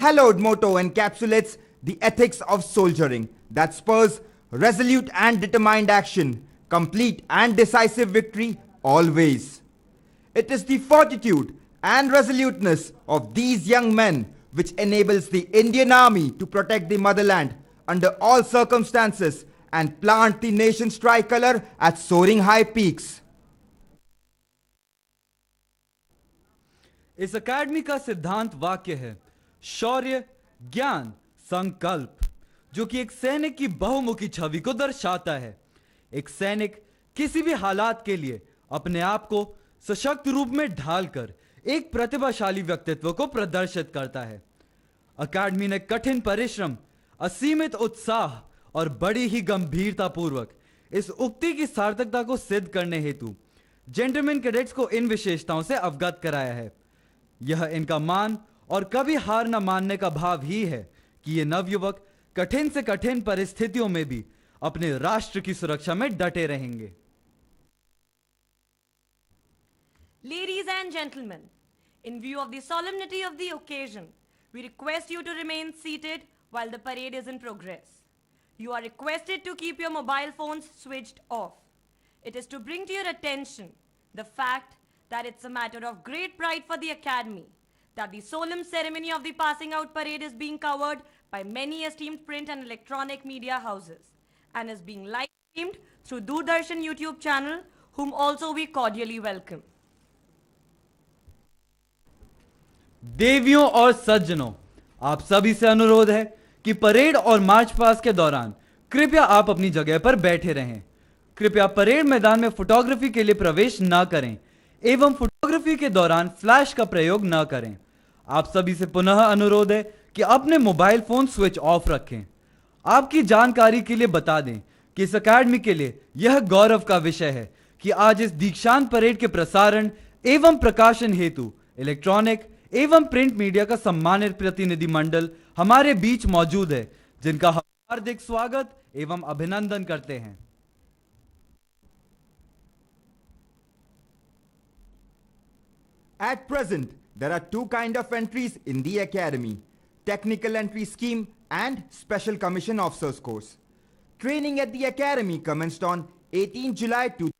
hallowed motto encapsulates the ethics of soldiering that spurs resolute and determined action, complete and decisive victory always. It is the fortitude and resoluteness of these young men which enables the Indian Army to protect the motherland under all circumstances and plant the nation's tricolor at soaring high peaks. इस academy का सिद्धांत वाक्य है शौर्य, ज्ञान, संकल्प, जो कि एक सैनिक की बहुमुखी छवि को दर्शाता है। एक सैनिक किसी भी हालात के लिए अपने आप को सशक्त रूप में ढालकर एक प्रतिभाशाली व्यक्तित्व को प्रदर्शित करता है। अकेडमी ने कठिन परिश्रम, असीमित उत्साह और बड़ी ही गंभीरता पूर्वक इस उक्ति की सार्थकता को सिद्ध करने हेतु जेंटलमैन कैडेट्स को इन विशेषताओं से अवगत कराया है। यह इनका मान और कभी हार न मानने का भाव ही है कि ये नवयुवक कठिन से कठिन परिस्थितियों में भी अपने राष्ट्र की सुरक्षा में डटे रहेंगे। Ladies and gentlemen, in view of the solemnity of the occasion, we request you to remain seated while the parade is in progress. You are requested to keep your mobile phones switched off. It is to bring to your attention the fact that it's a matter of great pride for the Academy that the solemn ceremony of the passing out parade is being covered by many esteemed print and electronic media houses and is being live streamed through Doordarshan YouTube channel, whom also we cordially welcome. देवियों और सज्जनों, आप सभी से अनुरोध है कि parade और मार्च पास्ट के दौरान कृपया आप अपनी जगह पर बैठे रहें। कृपया परेड मैदान में फोटोग्राफी के लिए प्रवेश न करें एवं फोटोग्राफी के दौरान फ्लैश का प्रयोग न करें। आप सभी से पुनः अनुरोध है कि अपने मोबाइल फोन स्विच ऑफ रखें। आपकी जानकारी के लिए बता दें कि इस अकेडमी के लिए यह गौरव का विषय है कि आज इस दीक्षांत परेड के प्रसारण एवं प्रकाशन हेतु इलेक्ट्रॉनिक एवं प्रिंट मीडिया का सम्मानित प्रतिनिधि मंडल हमारे बीच मौजूद है, जिनका हम हार्दिक स्वागत एवं अभिनंदन करते हैं। At present, there are two kinds of entries in the Academy: Technical Entry Scheme and Special Commission Officers Course. Training at the Academy commenced on 18 July 2000.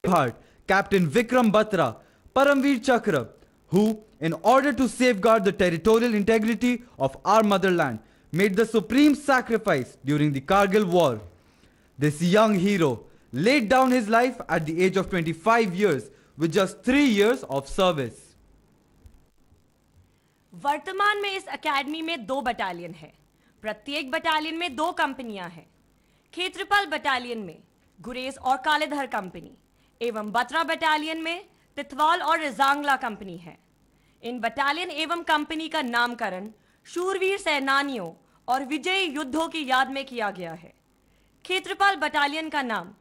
Bihar, Captain Vikram Batra, Paramveer Chakra, who, in order to safeguard the territorial integrity of our motherland, made the supreme sacrifice during the Kargil war. This young hero laid down his life at the age of 25 years with just 3 years of service. वर्तमान में इस academy में 2 battalion है। प्रत्येक battalion में 2 कंपनियां हैं। क्षेत्रपाल battalion में गुरेज और कालेधर कंपनी एवं बत्रा बटालियन में तितवाल और रिजांगला कंपनी है। इन बटालियन एवं कंपनी का नामकरण शूरवीर सेनानियों और विजयी युद्धों की याद में किया गया है। क्षेत्रपाल बटालियन का नाम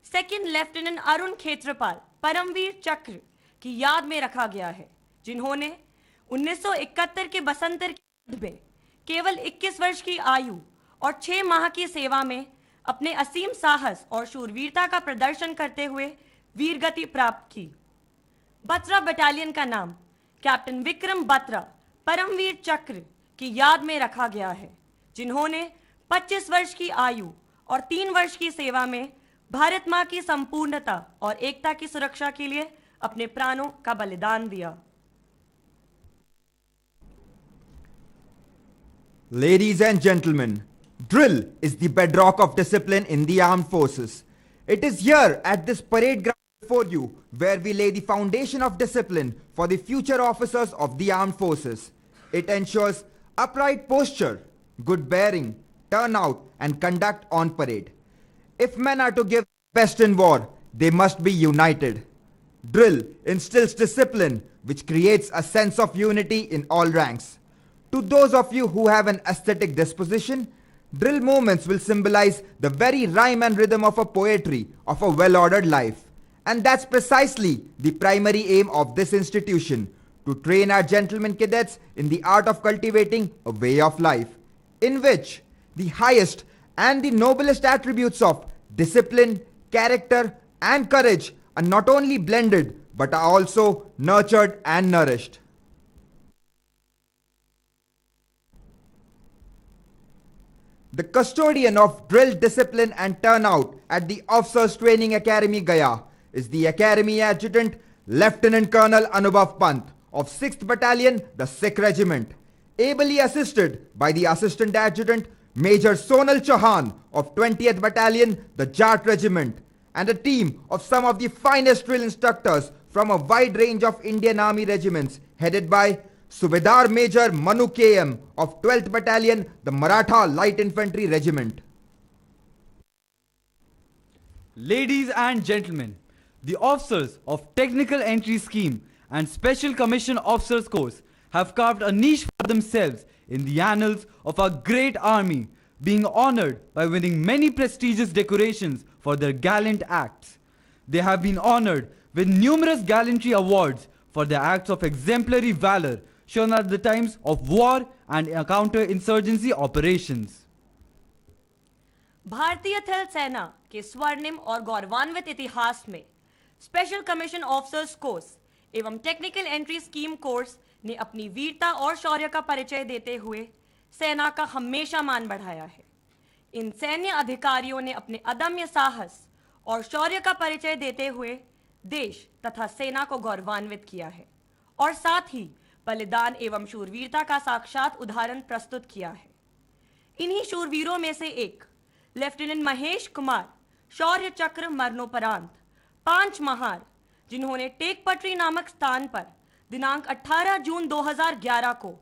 सेकंड लेफ्टिनेंट अरुण क्षेत्रपाल परमवीर चक्र की याद में रखा गया है, जिन्होंने 1971 के बसंतर युद्ध में केवल 21 वर्ष की आयु और 6 माह की सेवा में अपने असीम साहस और शूरवीरता का प्रदर्शन करते हुए वीरगति प्राप्त की। बत्रा बटालियन का नाम कैप्टन विक्रम बत्रा परमवीर चक्र की याद में रखा गया है, जिन्होंने 25 वर्ष की आयु और 3 वर्ष की सेवा में भारत मां की संपूर्णता और एकता की सुरक्षा के लिए अपने प्राणों का बलिदान दिया। Ladies and gentlemen, drill is the bedrock of discipline in the armed forces. It is here at this parade ground before you where we lay the foundation of discipline for the future officers of the armed forces. It ensures upright posture, good bearing, turnout and conduct on parade. If men are to give best in war, they must be united. Drill instills discipline which creates a sense of unity in all ranks. To those of you who have an aesthetic disposition, drill movements will symbolize the very rhyme and rhythm of a poetry of a well-ordered life. And that's precisely the primary aim of this institution, to train our gentlemen cadets in the art of cultivating a way of life, in which the highest and the noblest attributes of discipline, character and courage are not only blended but are also nurtured and nourished. The custodian of drill, discipline and turnout at the Officers Training Academy GAYA is the Academy Adjutant Lieutenant Colonel Anubhav Pant of 6th Battalion, the Sikh Regiment, ably assisted by the Assistant Adjutant Major Sonal Chauhan of 20th Battalion, the Jat Regiment, and a team of some of the finest drill instructors from a wide range of Indian Army regiments headed by Subedar Major Manu KM of 12th Battalion, the Maratha Light Infantry Regiment. Ladies and gentlemen, the officers of Technical Entry Scheme and Special Commission Officers Course have carved a niche for themselves in the annals of our great army, being honored by winning many prestigious decorations for their gallant acts. They have been honored with numerous gallantry awards for their acts of exemplary valor shown at the times of war and counter-insurgency operations. भारतीय थल सेना के स्वर्णिम और गौरवान्वित इतिहास में special commission officers course एवं टेक्निकल एंट्री स्कीम कोर्स ने अपनी वीरता और शौर्य का परिचय देते हुए सेना का हमेशा मान बढ़ाया है। इन सैन्य अधिकारियों ने अपने अदम्य साहस और शौर्य का परिचय देते हुए देश तथा सेना को गौरवान्वित किया है और साथ ही बलिदान एवं शूरवीरता का साक्षात उदाहरण प्रस्तुत किया है। इन्हीं शूरवीरों में से एक लेफ्टिनेंट महेश कुमार शौर्य चक्र मरणोपरांत, 5 महार जिन्होंने टेक पटरी नामक स्थान पर दिनांक 18 जून 2011 को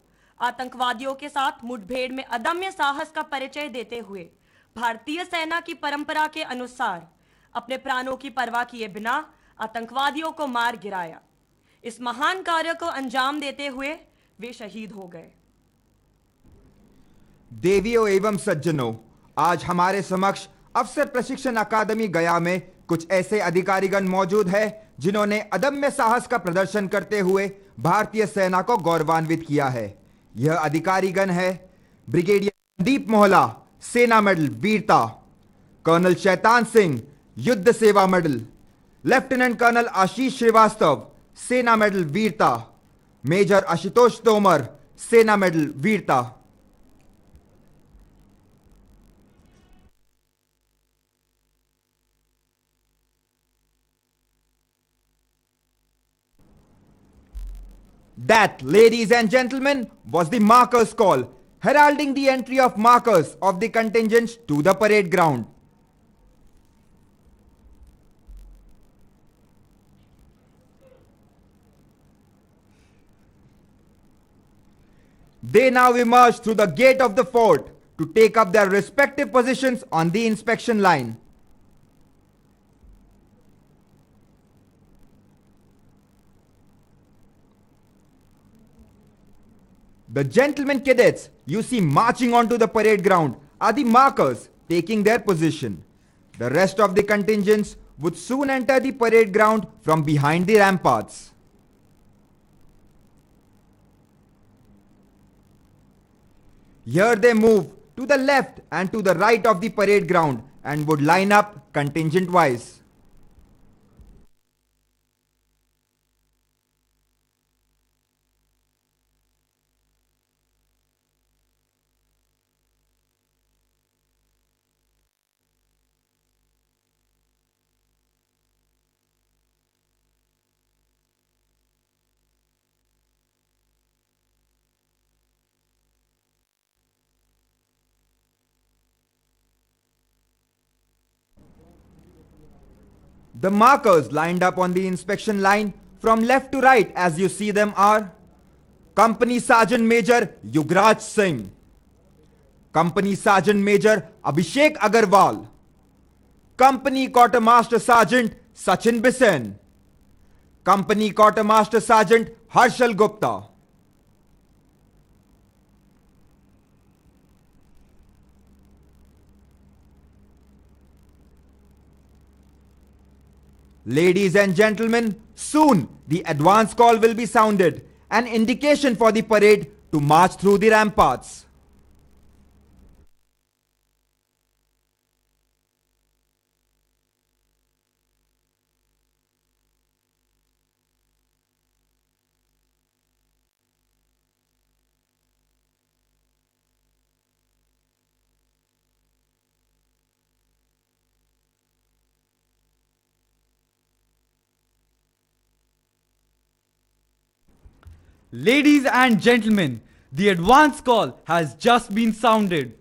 आतंकवादियों के साथ मुठभेड़ में अदम्य साहस का परिचय देते हुए भारतीय सेना की परंपरा के अनुसार अपने प्राणों की परवाह किए बिना आतंकवादियों को मार गिराया। इस महान कार्य को अंजाम देते हुए वे शहीद हो गए। देवियों एवं सज्जनों, आज हमारे समक्ष अफसर प्रशिक्षण अकादमी गया में कुछ ऐसे अधिकारीगण मौजूद हैं जिन्होंने अदम्य साहस का प्रदर्शन करते हुए भारतीय सेना को गौरवान्वित किया है। यह अधिकारीगण है ब्रिगेडियर संदीप मोहला, सेना मेडल वीरता, कर्नल शैतान सिंह, युद्ध सेवा मेडल, लेफ्टिनेंट कर्नल आशीष श्रीवास्तव, सेना मेडल वीरता, मेजर आशुतोष तोमर, सेना मेडल वीरता। That, ladies and gentlemen, was the markers call, heralding the entry of markers of the contingents to the parade ground. They now emerge through the gate of the fort to take up their respective positions on the inspection line. The gentlemen cadets you see marching onto the parade ground are the markers taking their position. The rest of the contingents would soon enter the parade ground from behind the ramparts. Here they move to the left and to the right of the parade ground and would line up contingent-wise. The markers lined up on the inspection line from left to right as you see them are Company Sergeant Major Yugraj Singh, Company Sergeant Major Abhishek Agarwal, Company Quartermaster Sergeant Sachin Bisen, Company Quartermaster Sergeant Harshal Gupta. Ladies and gentlemen, soon the advance call will be sounded, an indication for the parade to march through the ramparts. Ladies and gentlemen, the advance call has just been sounded.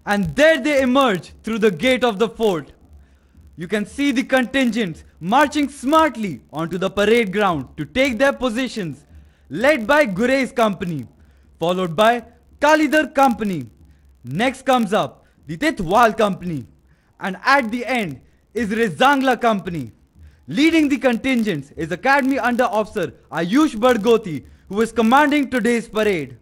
And there they emerge through the gate of the fort. You can see the contingents marching smartly onto the parade ground to take their positions, led by Gurey's company, followed by Kalidhar company. Next comes up the Titwal company, and at the end is Rezangla company. Leading the contingents is Academy Under Officer Ayush Bargoti, who is commanding today's parade.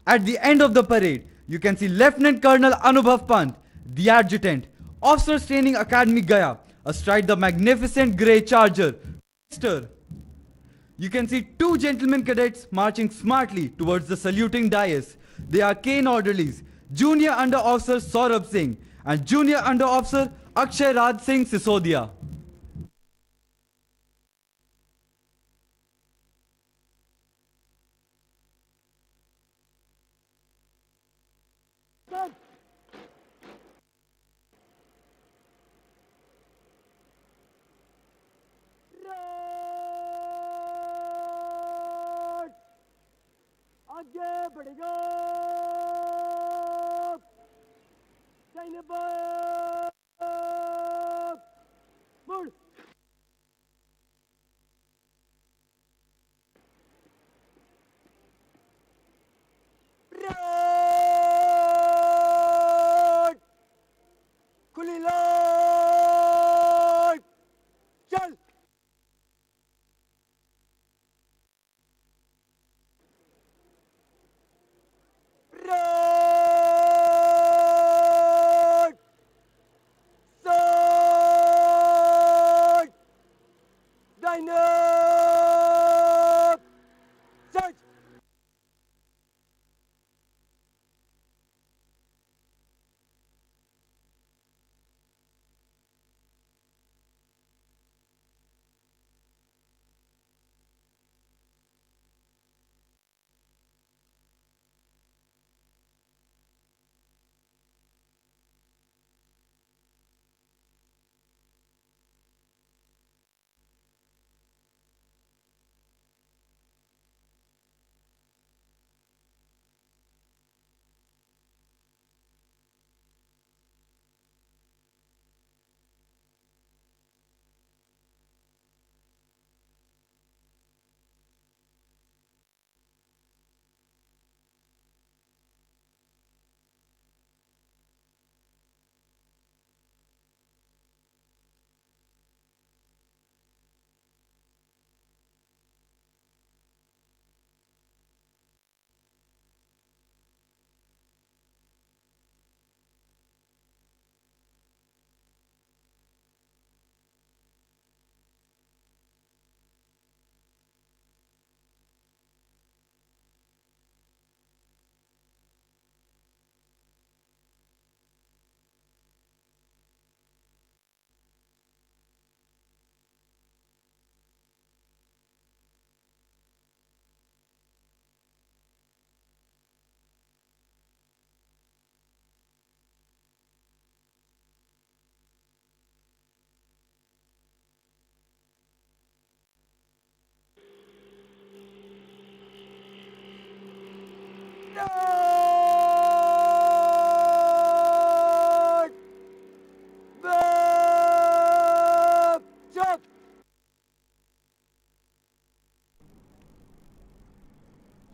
At the end of the parade, you can see Lieutenant Colonel Anubhav Pant, the adjutant, Officers Training Academy Gaya, astride the magnificent grey charger. You can see two gentlemen cadets marching smartly towards the saluting dais. They are cane orderlies, Junior Under Officer Saurabh Singh and Junior Under Officer Akshay Raj Singh Sisodia.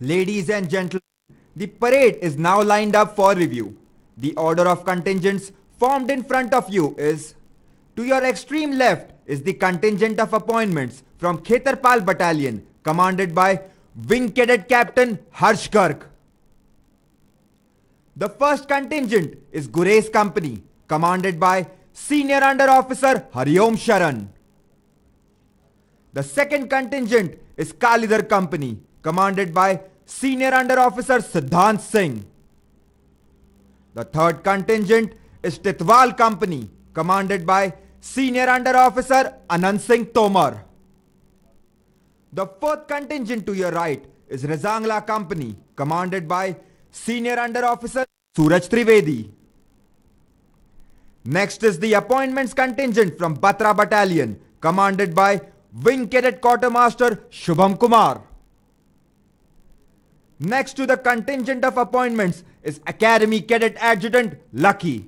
Ladies and gentlemen, the parade is now lined up for review. The order of contingents formed in front of you is: to your extreme left is the contingent of appointments from Khetarpal Battalion, commanded by Wing Cadet Captain Harsh Garg. The first contingent is Gurez Company, commanded by Senior Under Officer Hariom Sharan. The second contingent is Kalidhar Company, commanded by Senior Under Officer Siddhant Singh. The third contingent is Titwal Company, commanded by Senior Under Officer Anand Singh Tomar. The fourth contingent to your right is Razangla Company, commanded by Senior Under Officer Suraj Trivedi. Next is the appointments contingent from Batra Battalion, commanded by Wing Cadet Quartermaster Shubham Kumar. Next to the contingent of appointments is Academy Cadet Adjutant Lucky.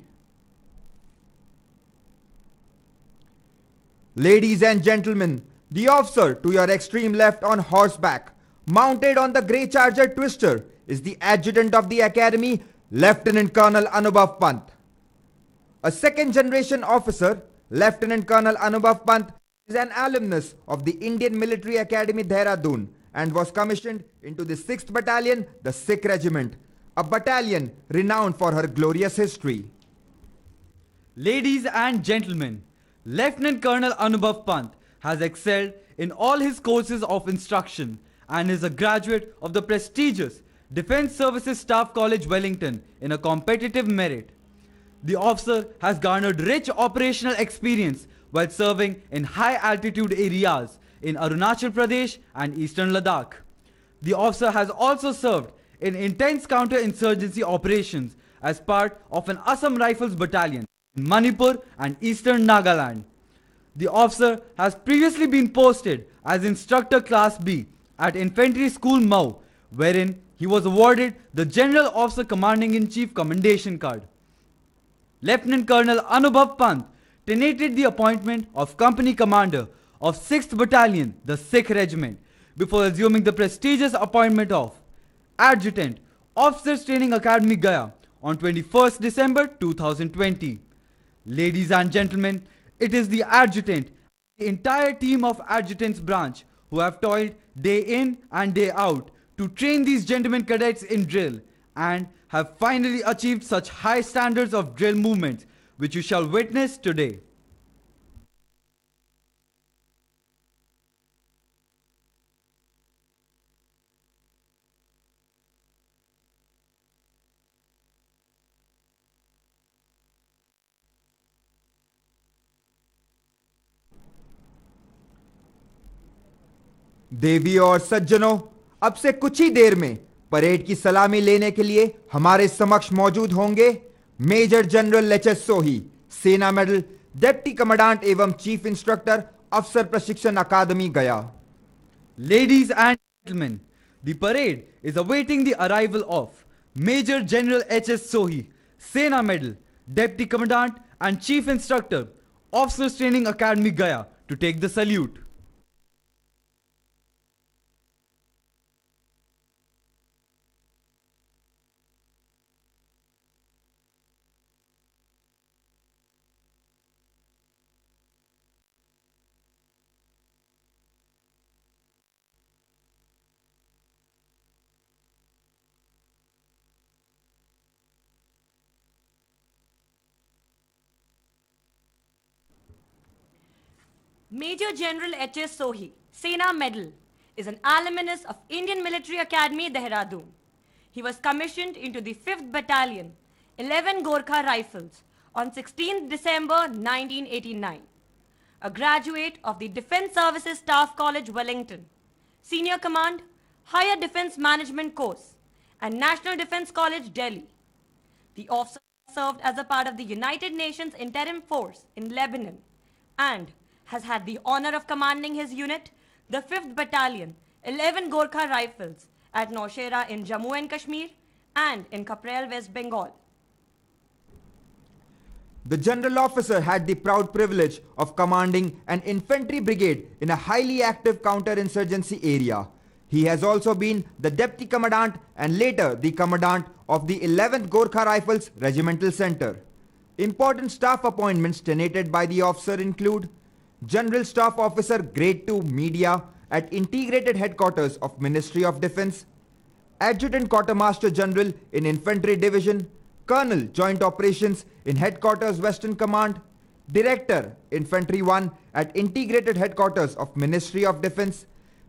Ladies and gentlemen, the officer to your extreme left on horseback, mounted on the grey charger Twister, is the adjutant of the academy, Lieutenant Colonel Anubhav Pant. A second generation officer, Lieutenant Colonel Anubhav Pant, is an alumnus of the Indian Military Academy Dehradun and was commissioned into the 6th Battalion, the Sikh Regiment, a battalion renowned for her glorious history. Ladies and gentlemen, Lieutenant Colonel Anubhav Pant has excelled in all his courses of instruction and is a graduate of the prestigious Defence Services Staff College, Wellington, in a competitive merit. The officer has garnered rich operational experience while serving in high altitude areas in Arunachal Pradesh and Eastern Ladakh. The officer has also served in intense counter-insurgency operations as part of an Assam Rifles battalion in Manipur and Eastern Nagaland. The officer has previously been posted as Instructor Class B at Infantry School Mau, wherein he was awarded the General Officer Commanding-in-Chief Commendation Card. Lieutenant Colonel Anubhav Pant tenanted the appointment of Company Commander of 6th Battalion, the Sikh Regiment, before assuming the prestigious appointment of Adjutant, Officers Training Academy Gaya on 21st December 2020. Ladies and gentlemen, it is the Adjutant, the entire team of Adjutant's branch who have toiled day in and day out to train these gentlemen cadets in drill and have finally achieved such high standards of drill movements which you shall witness today. देवी और सज्जनों, अब से कुछ ही देर में parade की सलामी लेने के लिए हमारे समक्ष मौजूद होंगे मेजर जनरल एच.एस. सोही, सेना मेडल, डिप्टी कमांडेंट एवं चीफ इंस्ट्रक्टर, अफसर प्रशिक्षण अकादमी गया. Ladies and gentlemen, the parade is awaiting the arrival of Major General H.S. Sohi, Sena Medal, Deputy Commandant and Chief Instructor, Officers Training Academy Gaya to take the salute. Major General H.S. Sohi, Sena Medal, is an alumnus of Indian Military Academy, Dehradun. He was commissioned into the 5th Battalion, 11 Gorkha Rifles, on 16th December 1989. A graduate of the Defence Services Staff College, Wellington, Senior Command, Higher Defence Management Course, and National Defence College, Delhi. The officer served as a part of the United Nations Interim Force in Lebanon and has had the honor of commanding his unit, the 5th Battalion, 11 Gorkha Rifles, at Naushera in Jammu and Kashmir and in Kaprel, West Bengal. The general officer had the proud privilege of commanding an infantry brigade in a highly active counter-insurgency area. He has also been the deputy commandant and later the commandant of the 11th Gorkha Rifles Regimental Center. Important staff appointments tenanted by the officer include General Staff Officer Grade 2 Media at Integrated Headquarters of Ministry of Defence, Adjutant Quartermaster General in Infantry Division, Colonel Joint Operations in Headquarters Western Command, Director Infantry 1 at Integrated Headquarters of Ministry of Defence,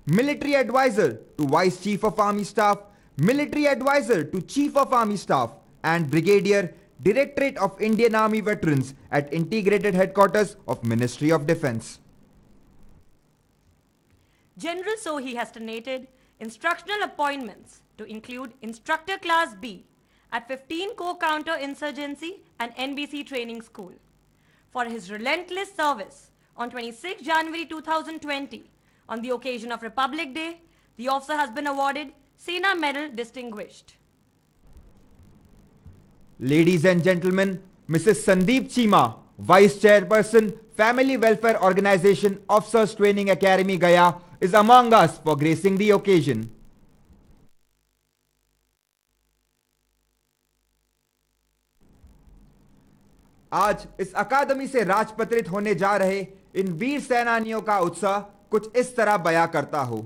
Military Advisor to Vice Chief of Army Staff, Military Advisor to Chief of Army Staff, and Brigadier, Directorate of Indian Army Veterans at Integrated Headquarters of Ministry of Defence. General Sohi has tenanted instructional appointments to include Instructor Class B at 15 Corps Counter-Insurgency and NBC Training School. For his relentless service on 26 January 2020, on the occasion of Republic Day, the officer has been awarded Sena Medal Distinguished. Ladies and gentlemen, Mrs. Sandeep Chima, Vice Chairperson, Family Welfare Organization, Officers Training Academy Gaya, is among us for gracing the occasion. आज इस अकादमी से राजपत्रित होने जा रहे इन वीर सेनानियों का उत्साह कुछ इस तरह बयां करता हो।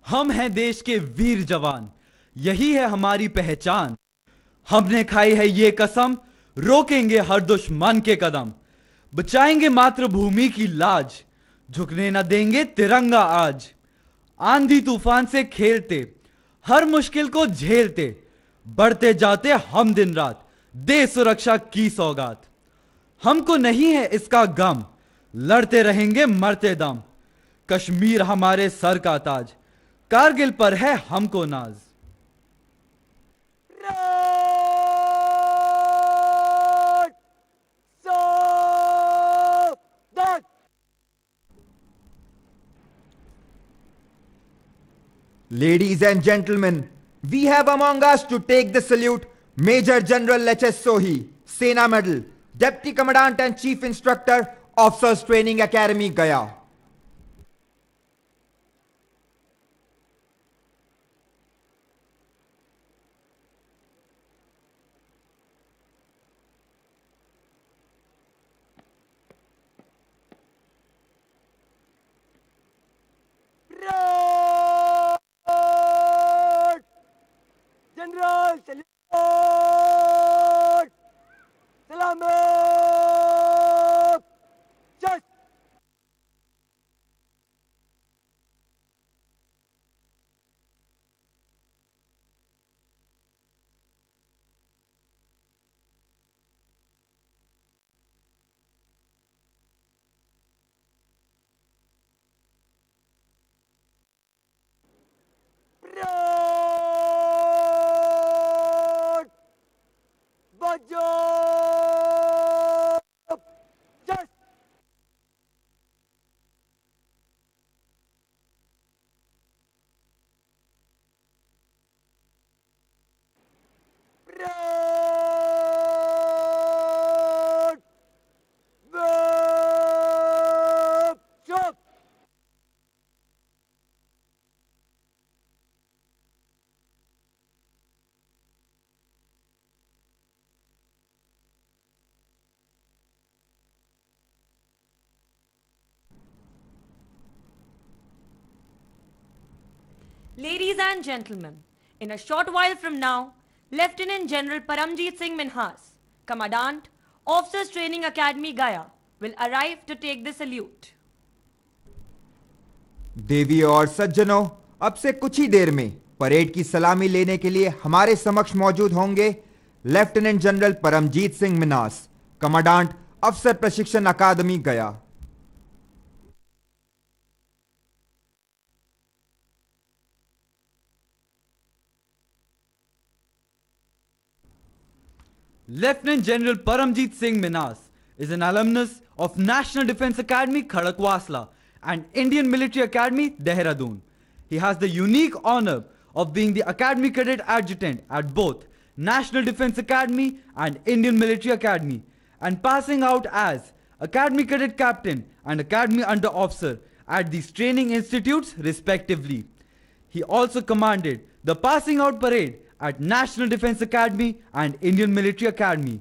हम हैं देश के वीर जवान, यही है हमारी पहचान। हमने खाई है ये कसम, रोकेंगे हर दुश्मन के कदम, बचाएंगे मातृभूमि की लाज, झुकने न देंगे तिरंगा आज। आंधी तूफान से खेलते, हर मुश्किल को झेलते, बढ़ते जाते हम दिन रात, दे सुरक्षा की सौगात। हमको नहीं है इसका गम, लड़ते रहेंगे मरते दम। कश्मीर हमारे सर का ताज, कारगिल पर है हमको नाज। Ladies and gentlemen, we have among us to take the salute Major General H.S. Sohi, Sena Medal, Deputy Commandant and Chief Instructor, Officers Training Academy, Gaya. General, salute! Salamat! Just! Ladies and gentlemen, in a short while from now, Lieutenant General Paramjeet Singh Minhas, Commandant, Officers Training Academy, Gaya, will arrive to take the salute. देवियों और सज्जनों, अब से कुछ ही देर में parade की सलामी लेने के लिए हमारे समक्ष मौजूद होंगे lieutenant general Paramjit Singh Minhas, commandant अफसर प्रशिक्षण अकादमी, गया. Lieutenant General Paramjeet Singh Minas is an alumnus of National Defence Academy, Khadakwasla and Indian Military Academy, Dehradun. He has the unique honor of being the Academy Cadet Adjutant at both National Defence Academy and Indian Military Academy, and passing out as Academy Cadet Captain and Academy Under Officer at these training institutes respectively. He also commanded the passing out parade at National Defence Academy and Indian Military Academy.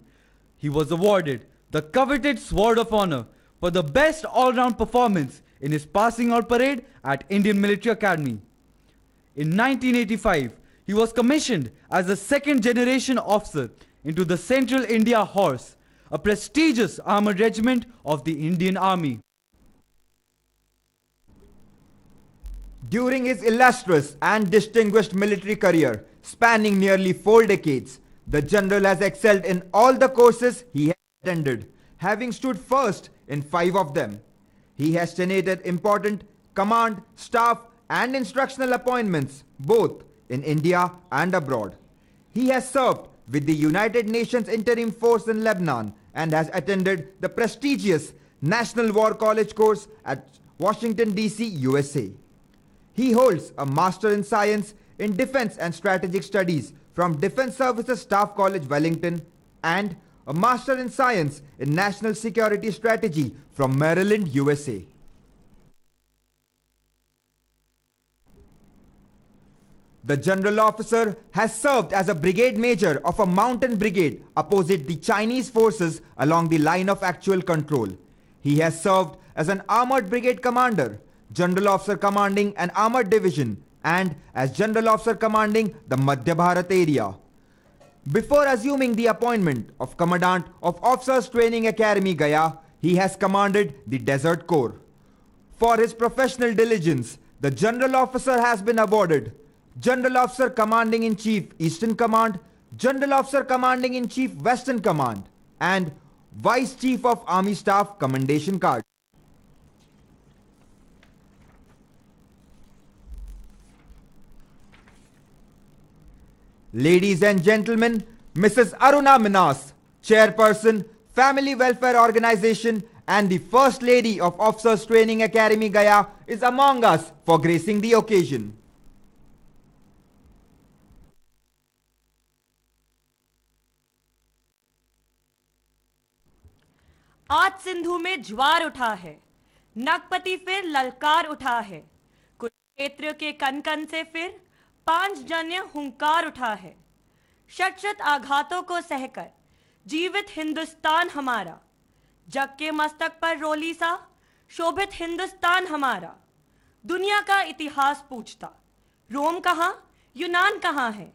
He was awarded the coveted Sword of Honor for the best all-round performance in his passing out parade at Indian Military Academy. In 1985, he was commissioned as a second generation officer into the Central India Horse, a prestigious armored regiment of the Indian Army. During his illustrious and distinguished military career, spanning nearly 4 decades, the general has excelled in all the courses he has attended, having stood first in 5 of them. He has tenanted important command, staff and instructional appointments both in India and abroad. He has served with the United Nations Interim Force in Lebanon and has attended the prestigious National War College course at Washington, D.C., USA. He holds a Master in Science in Defense and Strategic Studies from Defense Services Staff College, Wellington, and a Master in Science in National Security Strategy from Maryland, USA. The General Officer has served as a Brigade Major of a mountain brigade opposite the Chinese forces along the line of actual control. He has served as an Armored Brigade Commander, General Officer commanding an Armored Division, and as General Officer commanding the Madhya Bharat area. Before assuming the appointment of Commandant of Officers Training Academy, Gaya, he has commanded the Desert Corps. For his professional diligence, the General Officer has been awarded General Officer Commanding in Chief Eastern Command, General Officer Commanding in Chief Western Command, and Vice Chief of Army Staff Commendation Card. Ladies and gentlemen, Mrs. Aruna Minas, Chairperson, Family Welfare Organization and the First Lady of Officers Training Academy, Gaya, is among us for gracing the occasion. आज सिंधु में ज्वार उठा है, नगपति फिर ललकार उठा है, कुरुक्षेत्र के कन कन से फिर पांचजन्य हुंकार उठा है। शत शत आघातों को सहकर जीवित हिंदुस्तान हमारा, जग के मस्तक पर रोली सा शोभित हिंदुस्तान हमारा। दुनिया का इतिहास पूछता, रोम कहाँ, यूनान कहाँ है?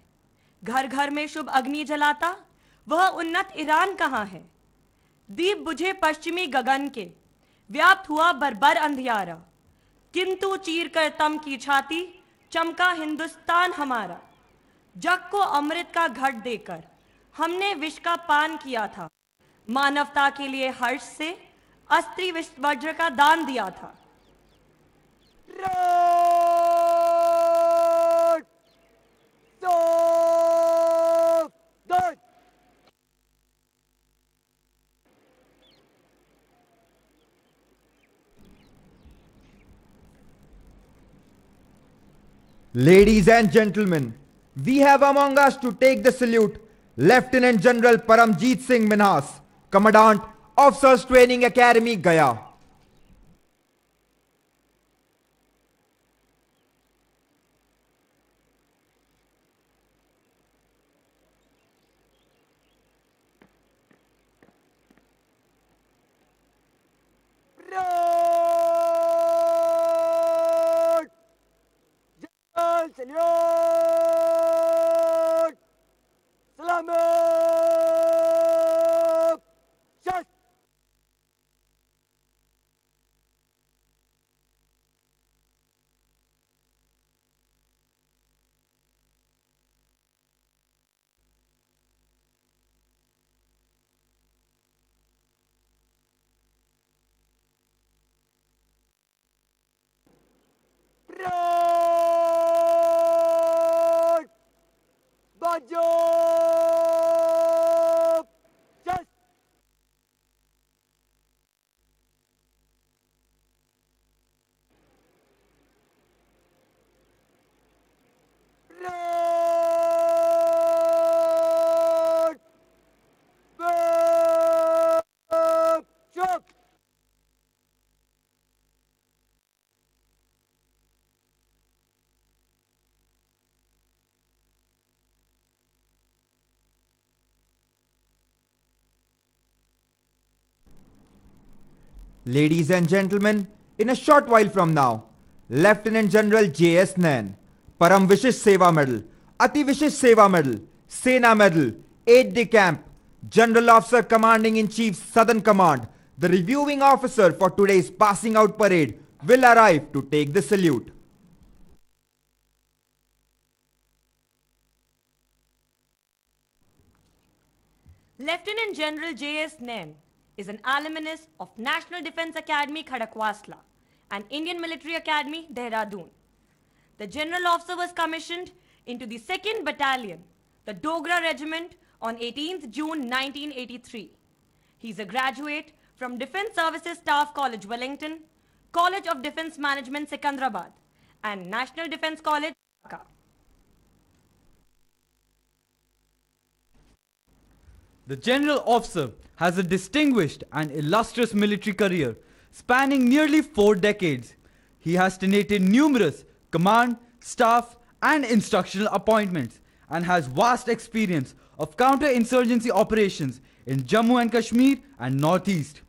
घर घर में शुभ अग्नि जलाता वह उन्नत ईरान कहाँ है? दीप बुझे पश्चिमी गगन के, व्याप्त हुआ बर्बर अंधियारा, किंतु चीर कर तम की छाती चमका हिंदुस्तान हमारा। जग को अमृत का घट देकर हमने विष का पान किया था, मानवता के लिए हर्ष से अस्त्री वज्र का दान दिया था। Ladies and gentlemen, we have among us to take the salute Lieutenant General Paramjeet Singh Minhas, Commandant, Officers Training Academy, Gaya. Salute! Salamat! Just! Bajo! Just! Road! Chop! Ladies and gentlemen, in a short while from now, Lieutenant General J.S. Nain, Param Vishish Seva Medal, Ati Vishish Seva Medal, Sena Medal, Aide de Camp, General Officer Commanding in Chief Southern Command, the reviewing officer for today's passing out parade, will arrive to take the salute. Lieutenant General J.S. Nain is an alumnus of National Defence Academy, Khadakwasla, and Indian Military Academy, Dehradun. The General Officer was commissioned into the 2nd Battalion, the Dogra Regiment, on 18th June 1983. He is a graduate from Defence Services Staff College, Wellington, College of Defence Management, Secunderabad, and National Defence College, Dhaka. The General Officer has a distinguished and illustrious military career spanning nearly 4 decades. He has tenated numerous command, staff and instructional appointments and has vast experience of counter-insurgency operations in Jammu and Kashmir and Northeast.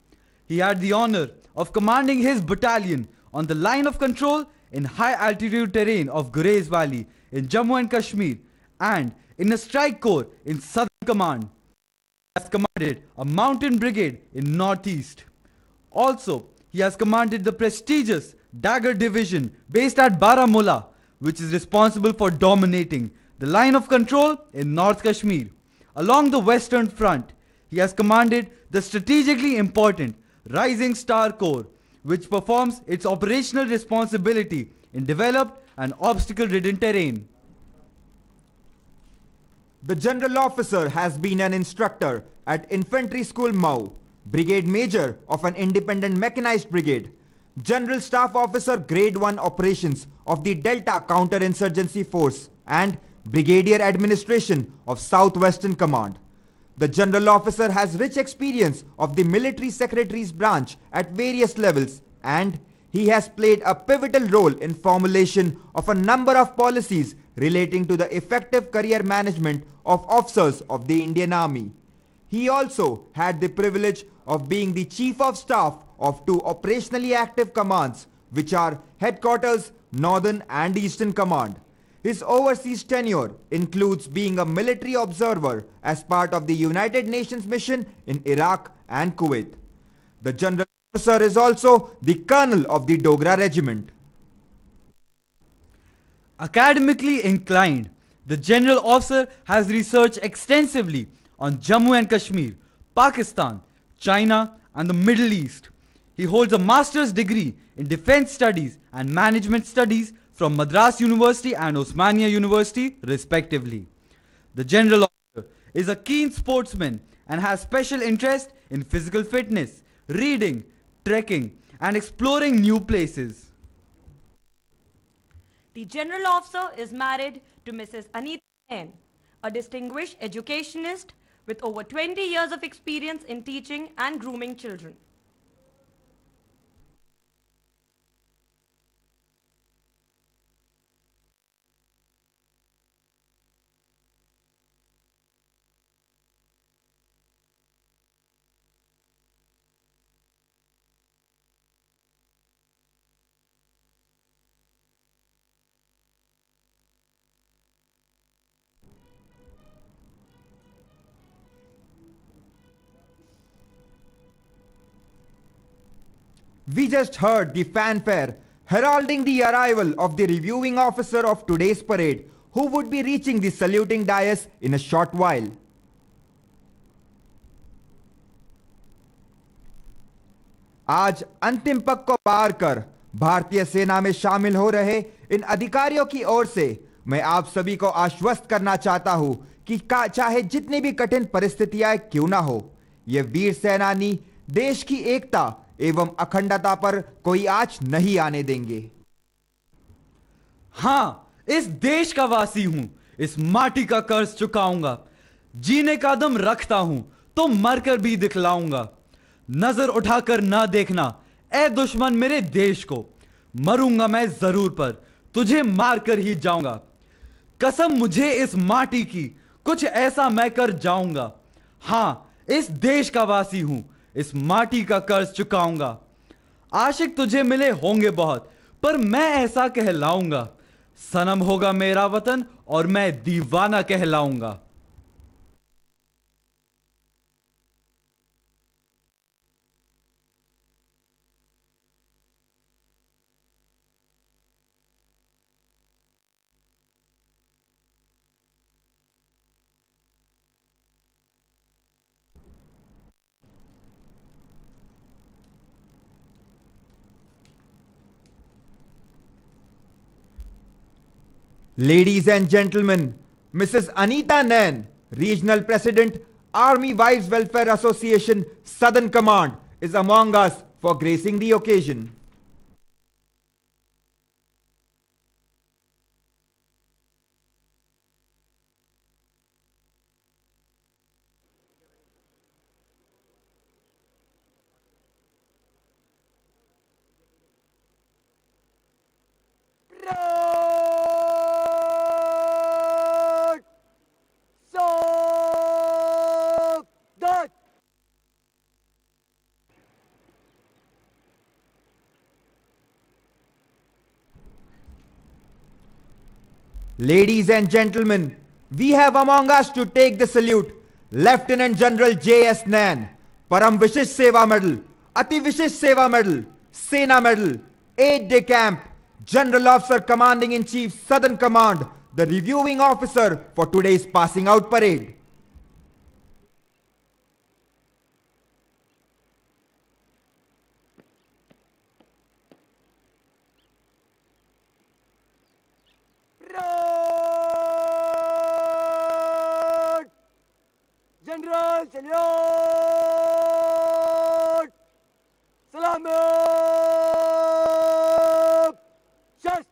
He had the honor of commanding his battalion on the line of control in high-altitude terrain of Gurez Valley in Jammu and Kashmir and in a strike corps in Southern Command. He has commanded a mountain brigade in Northeast. Also, he has commanded the prestigious Dagger Division based at Baramulla, which is responsible for dominating the line of control in North Kashmir. Along the Western Front, he has commanded the strategically important Rising Star Corps, which performs its operational responsibility in developed and obstacle-ridden terrain. The General Officer has been an instructor at Infantry School Mau, Brigade Major of an Independent Mechanized Brigade, General Staff Officer Grade 1 Operations of the Delta Counter-Insurgency Force and Brigadier Administration of Southwestern Command. The general officer has rich experience of the military secretary's branch at various levels, and he has played a pivotal role in formulation of a number of policies relating to the effective career management of officers of the Indian Army. He also had the privilege of being the Chief of Staff of two operationally active commands, which are Headquarters, Northern and Eastern Command. His overseas tenure includes being a military observer as part of the United Nations mission in Iraq and Kuwait. The general officer is also the colonel of the Dogra regiment. Academically inclined, the general officer has researched extensively on Jammu and Kashmir, Pakistan, China and the Middle East. He holds a master's degree in defense studies and management studies from Madras University and Osmania University respectively. The general officer is a keen sportsman and has special interest in physical fitness, reading, trekking and exploring new places. The general officer is married to Mrs. Anita N, a distinguished educationist with over 20 years of experience in teaching and grooming children. We just heard the fanfare heralding the arrival of the reviewing officer of today's parade, who would be reaching the saluting dais in a short while. आज अंतिम पग को पार कर भारतीय सेना में शामिल हो रहे इन अधिकारियों की ओर से मैं आप सभी को आश्वस्त करना चाहता हूं कि चाहे जितनी भी कठिन परिस्थितियां क्यों ना हो, ये वीर सेनानी देश की एकता एवं अखंडता पर कोई आंच नहीं आने देंगे। हां, इस देश का वासी हूं, इस माटी का कर्ज चुकाऊंगा। जीने का दम रखता हूं तो मरकर भी दिखलाऊंगा। नजर उठाकर ना देखना ए दुश्मन मेरे देश को। मरूंगा मैं जरूर पर तुझे मारकर ही जाऊंगा। कसम मुझे इस माटी की, कुछ ऐसा मैं कर जाऊंगा। हां, इस देश का वासी हूं, इस माटी का कर्ज चुकाऊंगा। आशिक तुझे मिले होंगे बहुत, पर मैं ऐसा कहलाऊंगा। सनम होगा मेरा वतन और मैं दीवाना कहलाऊंगा। Ladies and gentlemen, Mrs. Anita Nain, Regional President, Army Wives Welfare Association, Southern Command, is among us for gracing the occasion. Ladies and gentlemen, we have among us to take the salute Lieutenant General J.S. Nain, Param Vishish Seva Medal, Ati Vishish Seva Medal, Sena Medal, Aide-de-Camp, General Officer Commanding in Chief, Southern Command, the reviewing officer for today's passing out parade. General, salute! Salaam! Just!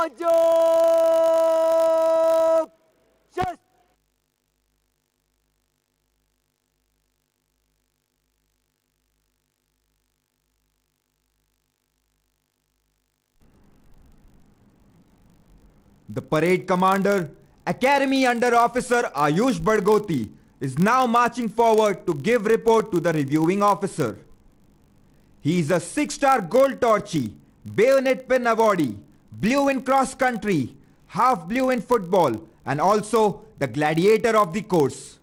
बाजो शस्त्र The parade commander, Academy Under Officer Ayush Badgoti, is now marching forward to give report to the reviewing officer. He is a 6-star gold torchie, bayonet pin awardee, blue in cross country, half blue in football, and also the gladiator of the course.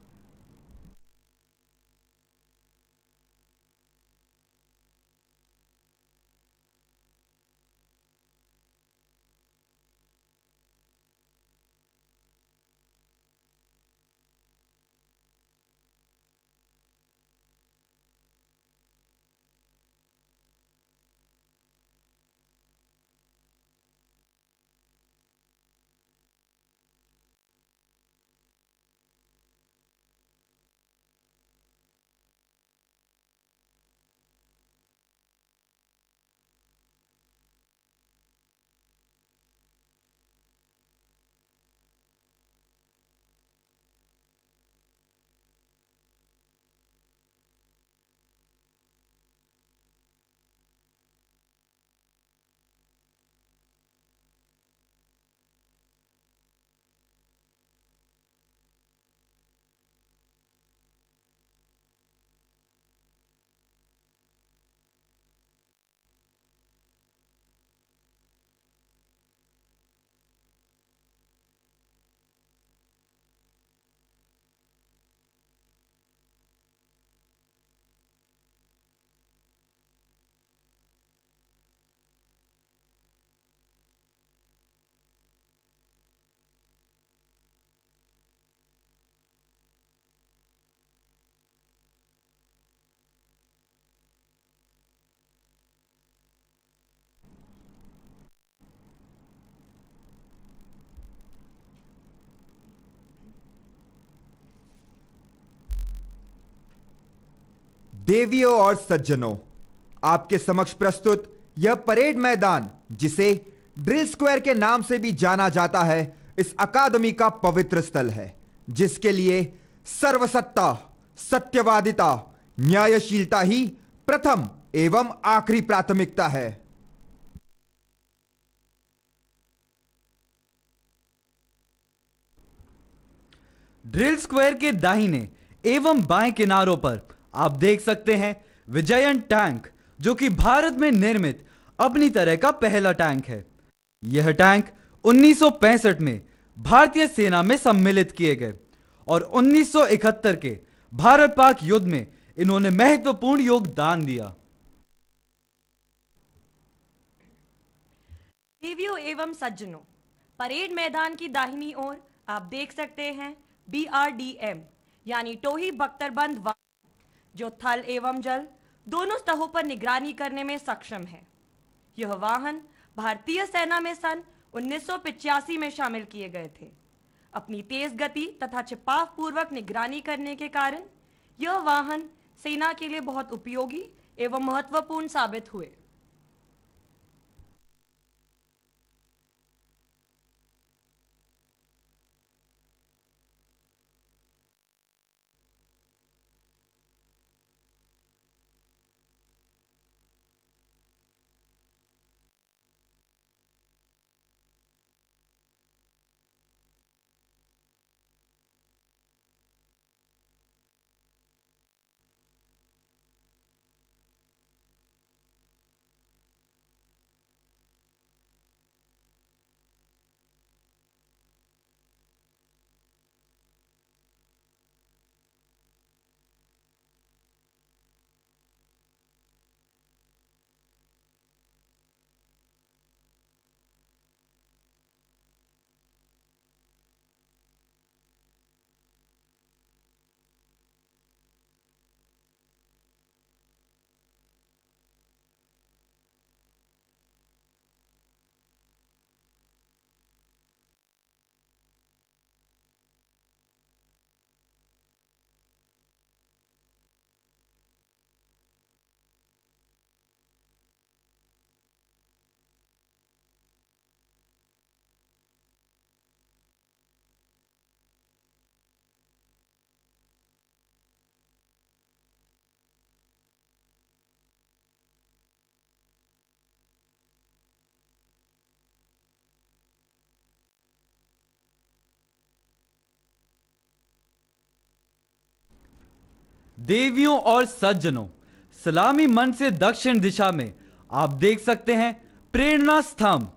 देवियों और सज्जनों, आपके समक्ष प्रस्तुत यह parade मैदान, जिसे drill square के नाम से भी जाना जाता है, इस अकादमी का पवित्र स्थल है, जिसके लिए सर्वसत्ता, सत्यवादिता, न्यायशीलता ही प्रथम एवं आखिरी प्राथमिकता है। ड्रिल स्क्वायर के दाहिने एवं बाएं किनारों पर आप देख सकते हैं विजयन टैंक, जो कि भारत में निर्मित अपनी तरह का पहला टैंक है। यह टैंक 1965 में भारतीय सेना में सम्मिलित किए गए और 1971 के भारत पाक युद्ध में इन्होंने महत्वपूर्ण योगदान दिया। देवियों एवं सज्जनों, परेड मैदान की दाहिनी ओर आप देख सकते हैं BRDM यानी टोही बख्तरबंद वाहन, जो थल एवं जल दोनों स्तहों पर निगरानी करने में सक्षम है। यह वाहन भारतीय सेना में सन 1985 में शामिल किए गए थे। अपनी तेज गति तथा छिपाव पूर्वक निगरानी करने के कारण यह वाहन सेना के लिए बहुत उपयोगी एवं महत्वपूर्ण साबित हुए। देवियों और सज्जनों, सलामी मन से दक्षिण दिशा में आप देख सकते हैं प्रेरणा स्तंभ।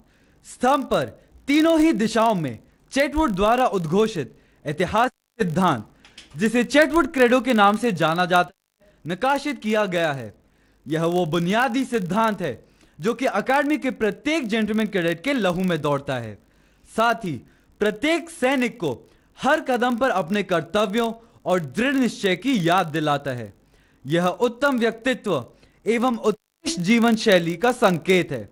स्तंभ पर तीनों ही दिशाओं में चेटवुड द्वारा उद्घोषित ऐतिहासिक सिद्धांत, जिसे चेटवुड क्रेडो के नाम से जाना जाता है, नकाशित किया गया है। यह वो बुनियादी सिद्धांत है जो कि अकादमी के प्रत्येक जेंटलमैन कैडेट के लहू में दौड़ता है। साथ ही प्रत्येक सैनिक को हर कदम पर अपने कर्तव्यों और दृढ़ निश्चय की याद दिलाता है। यह उत्तम व्यक्तित्व एवं उत्कृष्ट जीवन शैली का संकेत है।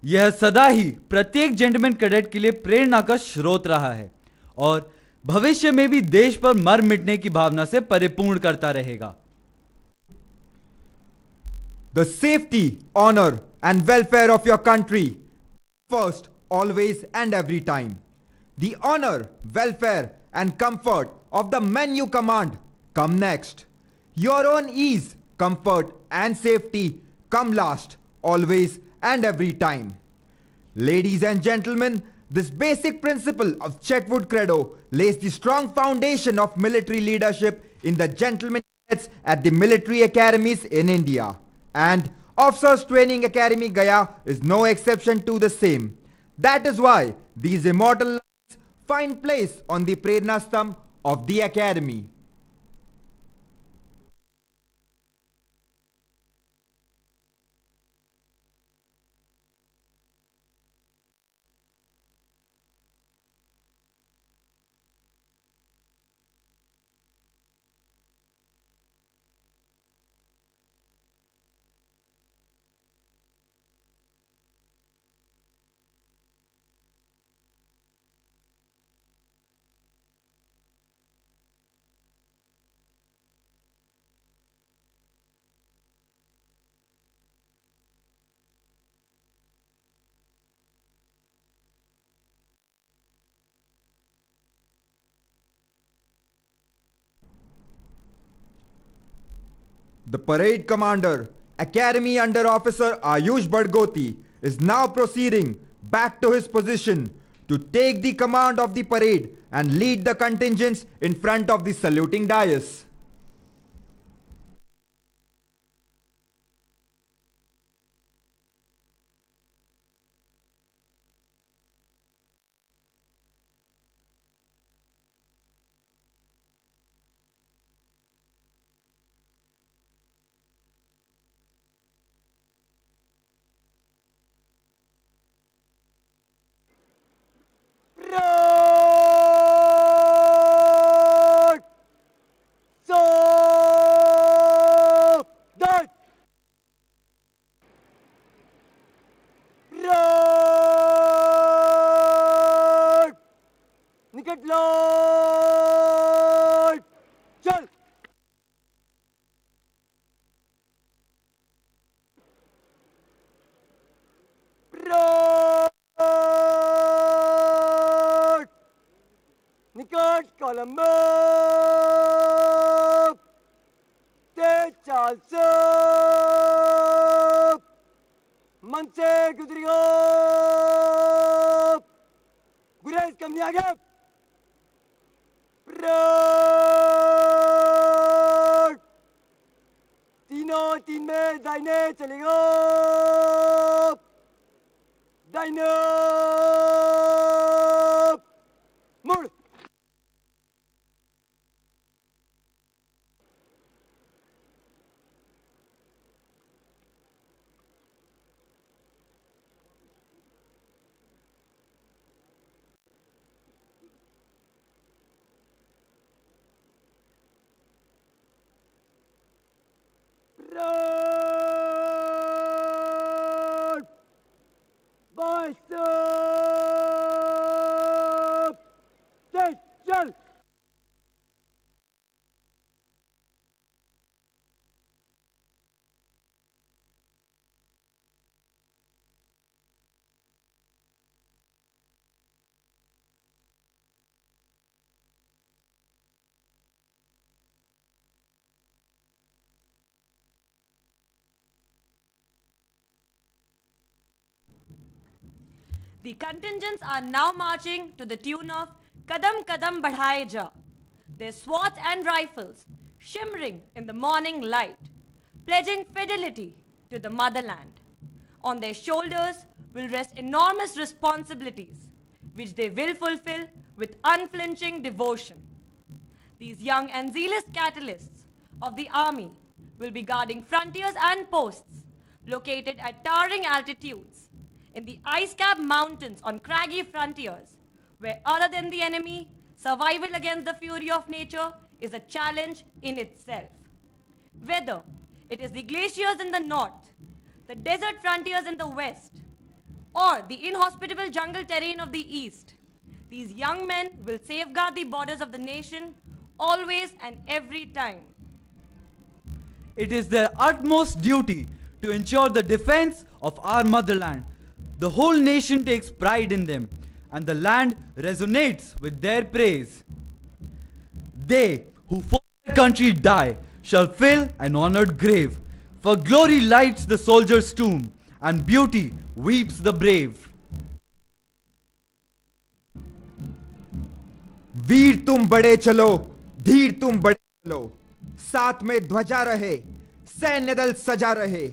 यह सदा ही प्रत्येक जेंटलमैन कैडेट के लिए प्रेरणा का स्रोत रहा है और भविष्य में भी देश पर मर मिटने की भावना से परिपूर्ण करता रहेगा। The safety, honor, and welfare of your country first, always, and every time. The honor, welfare, and comfort of the men you command come next. Your own ease, comfort, and safety come last, always, and every time. Ladies and gentlemen, this basic principle of Chetwood Credo lays the strong foundation of military leadership in the gentlemen cadets at the military academies in India. And Officers Training Academy GAYA is no exception to the same. That is why these immortal lines find place on the Prerna Stamp of the Academy. The parade commander, Academy Under Officer Ayush Badgoti, is now proceeding back to his position to take the command of the parade and lead the contingents in front of the saluting dais. Road! So that road! निकट लौट चल road! निकट column तेज चाल से मन से गुजरियो गुरेज कमी आगे रोड तीनों तीन में दाहिने चलेगा दाहिने मुड़ road! Boys, stop! Stay, chal! The contingents are now marching to the tune of Kadam Kadam Badhaye Ja. Their swords and rifles shimmering in the morning light, pledging fidelity to the motherland. On their shoulders will rest enormous responsibilities, which they will fulfill with unflinching devotion. These young and zealous catalysts of the army will be guarding frontiers and posts located at towering altitudes in the ice-capped mountains on craggy frontiers, where other than the enemy, survival against the fury of nature is a challenge in itself. Whether it is the glaciers in the north, the desert frontiers in the west, or the inhospitable jungle terrain of the east, these young men will safeguard the borders of the nation always and every time. It is their utmost duty to ensure the defense of our motherland. The whole nation takes pride in them, and the land resonates with their praise. They who for their country die shall fill an honored grave, for glory lights the soldier's tomb, and beauty weeps the brave. वीर तुम बड़े चलो, धीर तुम बड़े चलो, साथ में ध्वजा रहे, सैन्य दल सजा रहे,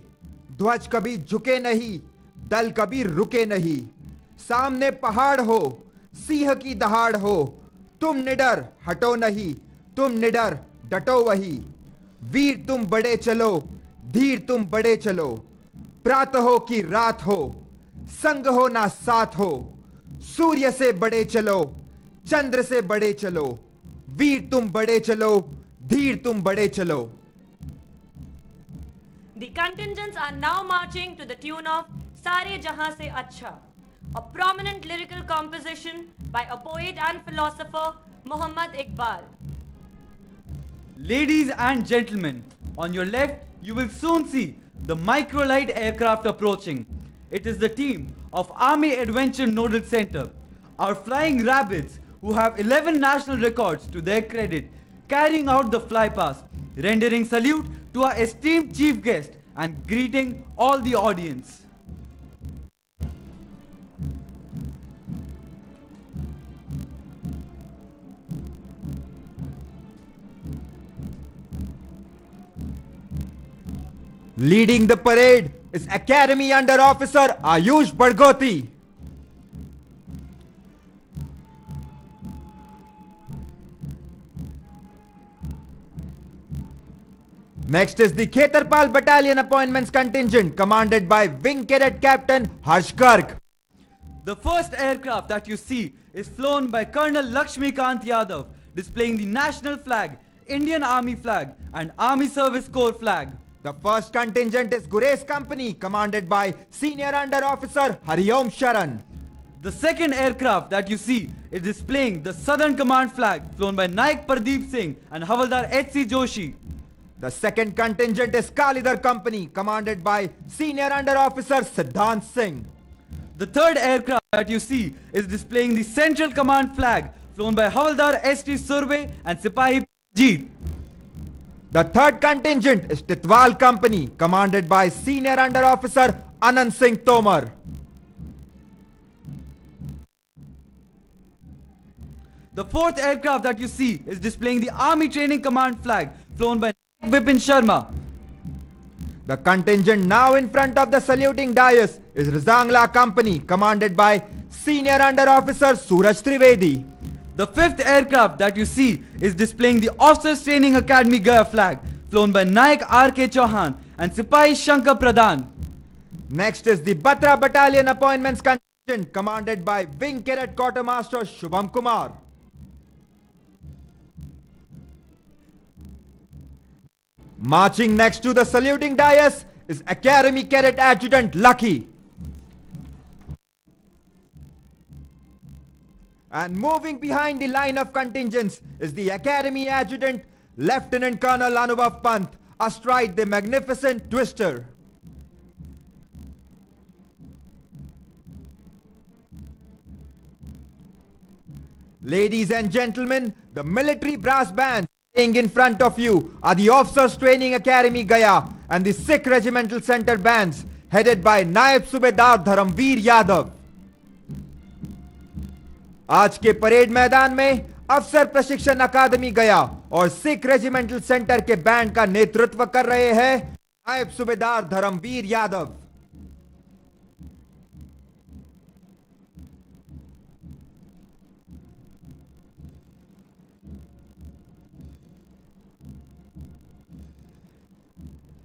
ध्वज कभी झुके नहीं, दल कभी रुके नहीं, सामने पहाड़ हो, सिंह की दहाड़ हो, तुम निडर हटो नहीं, तुम निडर डटो वही, वीर तुम बड़े चलो, धीर तुम बड़े चलो, प्रातः हो कि रात हो, संग हो ना साथ हो, सूर्य से बड़े चलो, चंद्र से बड़े चलो, वीर तुम बड़े चलो, धीर तुम बड़े चलो. The contingents are now marching to the tune of Sare Jahan Se Acha, a prominent lyrical composition by a poet and philosopher, Muhammad Iqbal. Ladies and gentlemen, on your left you will soon see the microlight aircraft approaching. It is the team of Army Adventure Nodal Center, our flying rabbits who have 11 national records to their credit, carrying out the flypast, rendering salute to our esteemed chief guest and greeting all the audience. Leading the parade is Academy Under Officer Ayush Barghoti. Next is the Khetarpal Battalion Appointments Contingent commanded by Wing Cadet Captain Harsh Garg. The first aircraft that you see is flown by Colonel Lakshmikant Yadav, displaying the national flag, Indian Army flag and Army Service Corps flag. The first contingent is Gurace Company commanded by Senior Under Officer Hariom Sharan. The second aircraft that you see is displaying the Southern Command flag, flown by Naik Pardeep Singh and Havaldar H.C. Joshi. The second contingent is Kalidhar Company commanded by Senior Under Officer Siddhant Singh. The third aircraft that you see is displaying the Central Command flag, flown by Havaldar S.T. Surve and Sipahi Jeet. The third contingent is Titwal Company commanded by Senior Under Officer Anand Singh Tomar. The fourth aircraft that you see is displaying the Army Training Command flag, flown by Vipin Sharma. The contingent now in front of the saluting dais is Rizangla Company commanded by Senior Under Officer Suraj Trivedi. The fifth aircraft that you see is displaying the Officers Training Academy GAYA flag, flown by Naik R.K. Chauhan and Sipahi Shankar Pradhan. Next is the Batra Battalion Appointments Contingent commanded by Wing Cadet Quartermaster Shubham Kumar. Marching next to the saluting dais is Academy Cadet Adjutant Lucky. And moving behind the line of contingents is the Academy Adjutant Lieutenant Colonel Anubhav Pant astride the magnificent twister. Ladies and gentlemen, the military brass bands playing in front of you are the Officers Training Academy Gaya and the Sikh Regimental Center bands headed by Naib Subedar Dharamveer Yadav. आज के parade मैदान में अफसर प्रशिक्षण अकादमी गया और Sikh regimental centre के band का नेतृत्व कर रहे हैं नायब सूबेदार धर्मवीर यादव।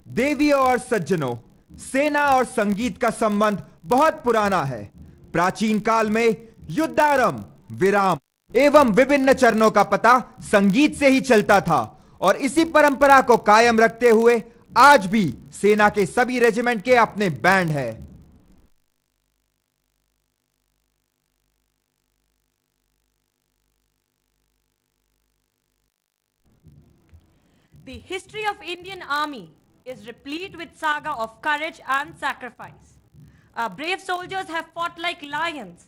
देवियों और सज्जनों, सेना और संगीत का संबंध बहुत पुराना है। प्राचीन काल में युद्धारंभ, विराम एवं विभिन्न चरणों का पता संगीत से ही चलता था और इसी परंपरा को कायम रखते हुए आज भी सेना के सभी रेजिमेंट के अपने बैंड है। The history of Indian Army is replete with saga of courage and sacrifice. Our brave soldiers have fought like lions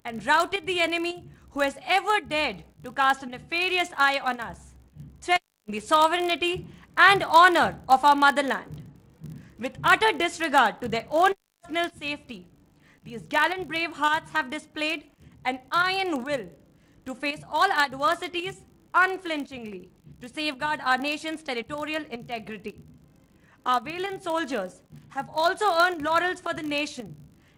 and routed the enemy who has ever dared to cast a nefarious eye on us, threatening the sovereignty and honor of our motherland. With utter disregard to their own personal safety, these gallant brave hearts have displayed an iron will to face all adversities unflinchingly to safeguard our nation's territorial integrity. Our valiant soldiers have also earned laurels for the nation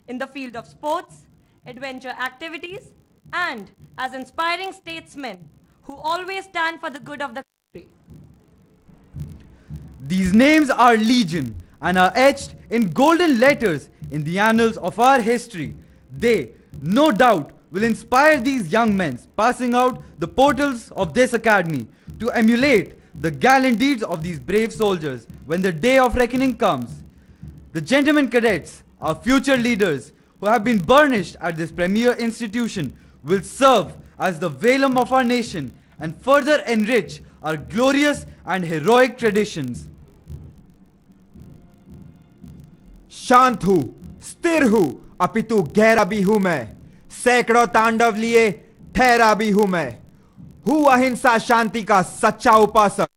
in the field of sports, adventure activities, and as inspiring statesmen who always stand for the good of the country. These names are legion and are etched in golden letters in the annals of our history. They, no doubt, will inspire these young men passing out the portals of this academy to emulate the gallant deeds of these brave soldiers when the day of reckoning comes. The gentlemen cadets, our future leaders, who have been burnished at this premier institution, will serve as the velum of our nation and further enrich our glorious and heroic traditions. शांत हूं, स्थिर हूं, अपितु गहरा भी हूं मैं। सैकड़ों तांडव लिए ठहरा भी हूं मैं। हूं अहिंसा शांति का सच्चा उपासक।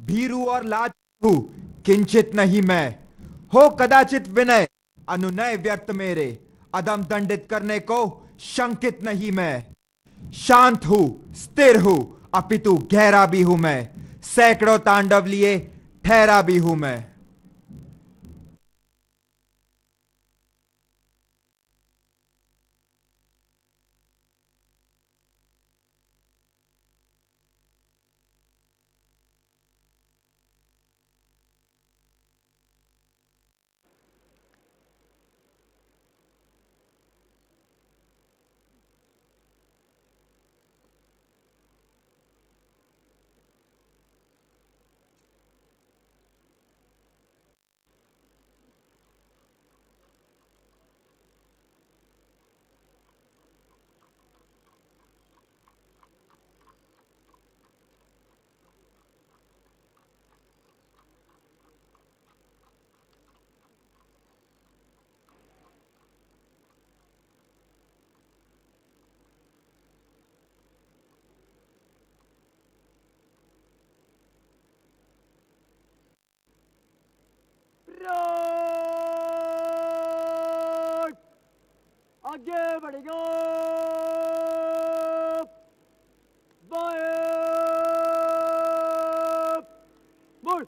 भीरू और लाज हूं, किंचित नहीं मैं। हो कदाचित विनय, अनुनय व्यर्थ मेरे। अदम दंडित करने को शंकित नहीं मैं। शांत हूं, स्थिर हूं, अपितु गहरा भी हूं मैं। सैकड़ों तांडव लिए ठहरा भी हूं मैं। Parade! आगे बढ़ेगा बाएं मुड़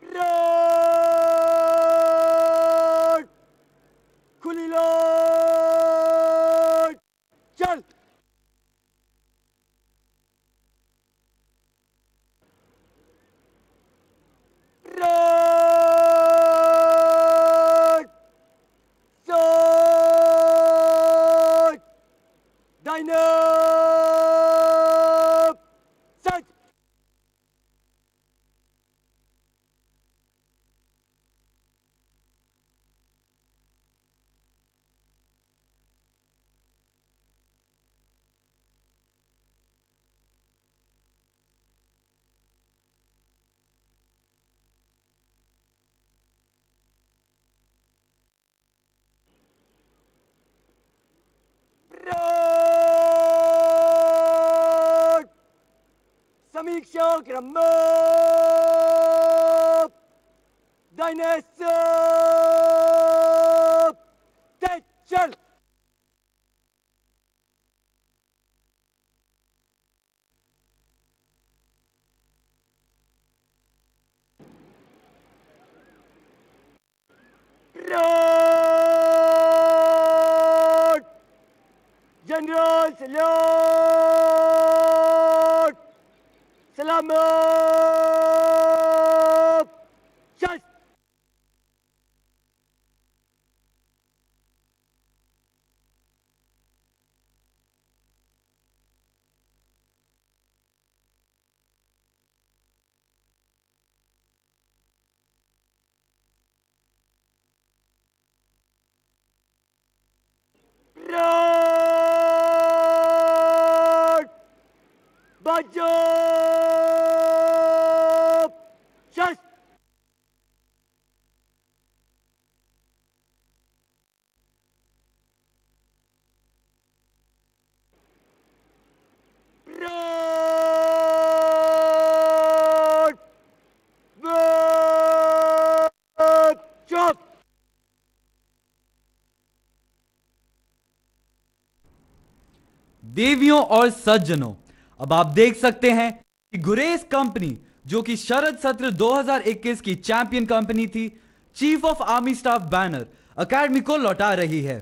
Parade! खुली लाइट चल Right, side, dynamic, set. Right, समीक्षा क्रम dynamic, set. चल Parade! General salute! Selamat! Chas! Parade! Baju! Chas! Parade! Chop! देवियों और सज्जनों, अब आप देख सकते हैं कि गुरेज कंपनी, जो कि शरद सत्र 2021 की चैंपियन कंपनी थी, chief of army staff banner academy को लौटा रही है।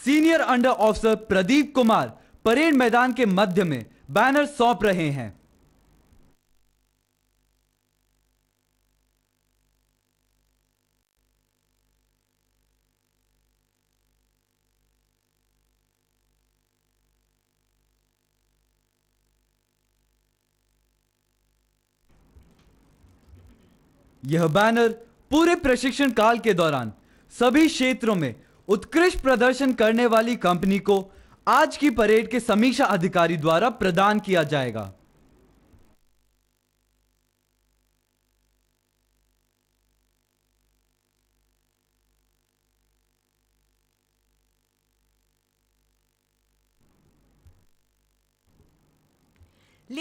Senior under officer Pradeep Kumar parade मैदान के मध्य में बैनर सौंप रहे हैं। यह बैनर पूरे प्रशिक्षण काल के दौरान सभी क्षेत्रों में उत्कृष्ट प्रदर्शन करने वाली कंपनी को आज की परेड के समीक्षा अधिकारी द्वारा प्रदान किया जाएगा।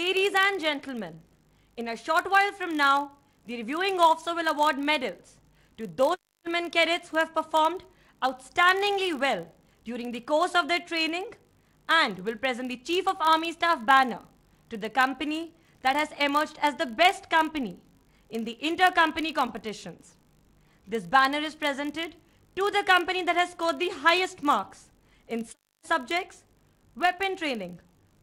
Ladies and gentlemen, in a short while from now, the reviewing officer will award medals to those gentlemen cadets who have performed outstandingly well during the course of their training, and will present the Chief of Army Staff banner to the company that has emerged as the best company in the inter-company competitions. This banner is presented to the company that has scored the highest marks in subjects: weapon training,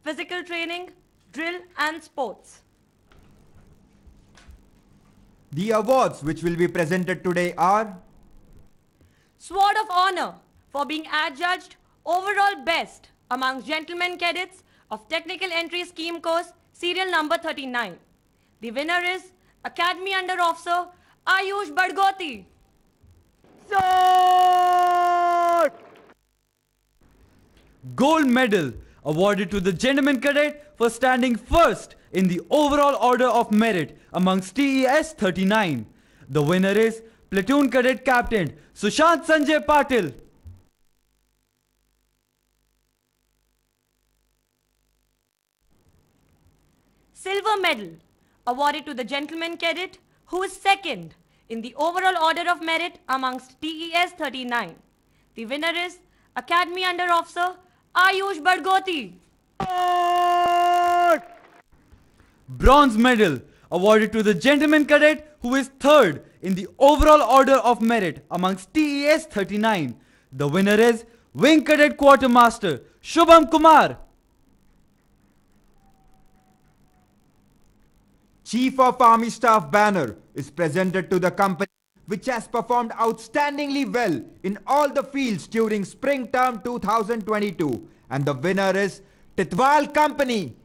physical training, drill and sports. The awards which will be presented today are Sword of Honor for being adjudged overall best amongst gentlemen cadets of Technical Entry Scheme course serial number 39. The winner is Academy Under Officer Ayush Badgoti. Sir! Gold medal awarded to the gentleman cadet for standing first in the overall order of merit amongst TES 39. The winner is Platoon Cadet Captain Sushant Sanjay Patil. Silver medal awarded to the gentleman cadet who is second in the overall order of merit amongst TES 39. The winner is Academy Under Officer Ayush Badgoti. Sir! Bronze medal awarded to the gentleman cadet who is third in the overall order of merit amongst TES 39. The winner is Wing Cadet Quartermaster Shubham Kumar. Chief of Army Staff banner is presented to the company which has performed outstandingly well in all the fields during spring term 2022, and the winner is Titwal Company.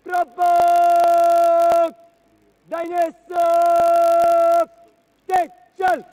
Provoke! Dinosaur! Station!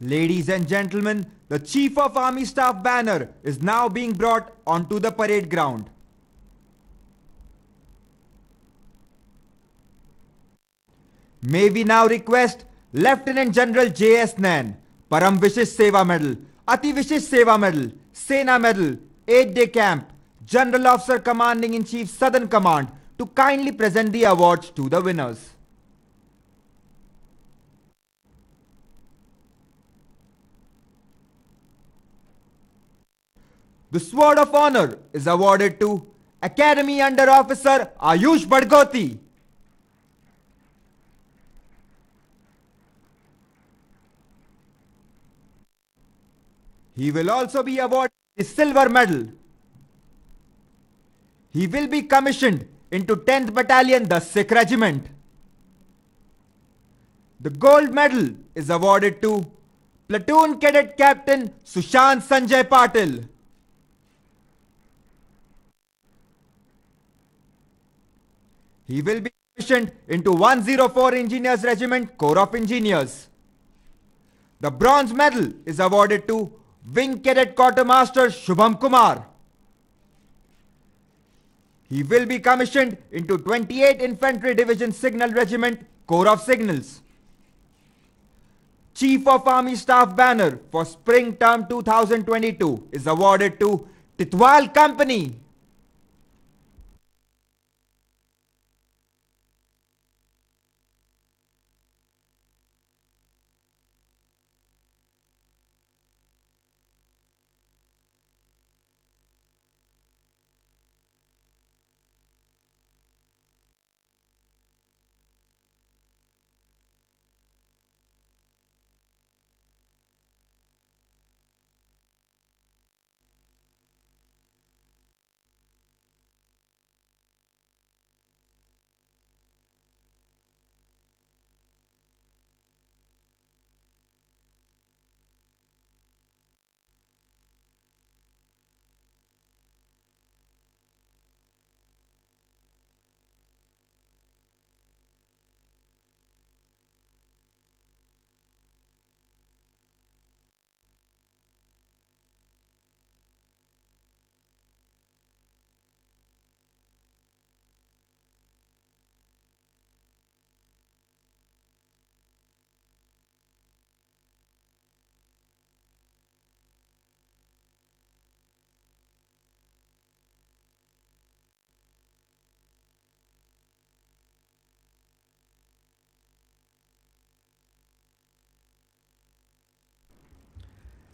Ladies and gentlemen, the Chief of Army Staff banner is now being brought onto the parade ground. May we now request Lieutenant General J.S. Nain, Param Vishish Seva Medal, Ati Vishish Seva Medal, Sena Medal, 8-day camp, General Officer Commanding in Chief Southern Command, to kindly present the awards to the winners. The Sword of Honor is awarded to Academy Under Officer Ayush Badgoti. He will also be awarded the Silver Medal. He will be commissioned into 10th Battalion, the Sikh Regiment. The Gold Medal is awarded to Platoon Cadet Captain Sushant Sanjay Patil. He will be commissioned into 104 Engineers Regiment, Corps of Engineers. The Bronze Medal is awarded to Wing Cadet Quartermaster Shubham Kumar. He will be commissioned into 28 Infantry Division Signal Regiment, Corps of Signals. Chief of Army Staff banner for Spring Term 2022 is awarded to Titwal Company.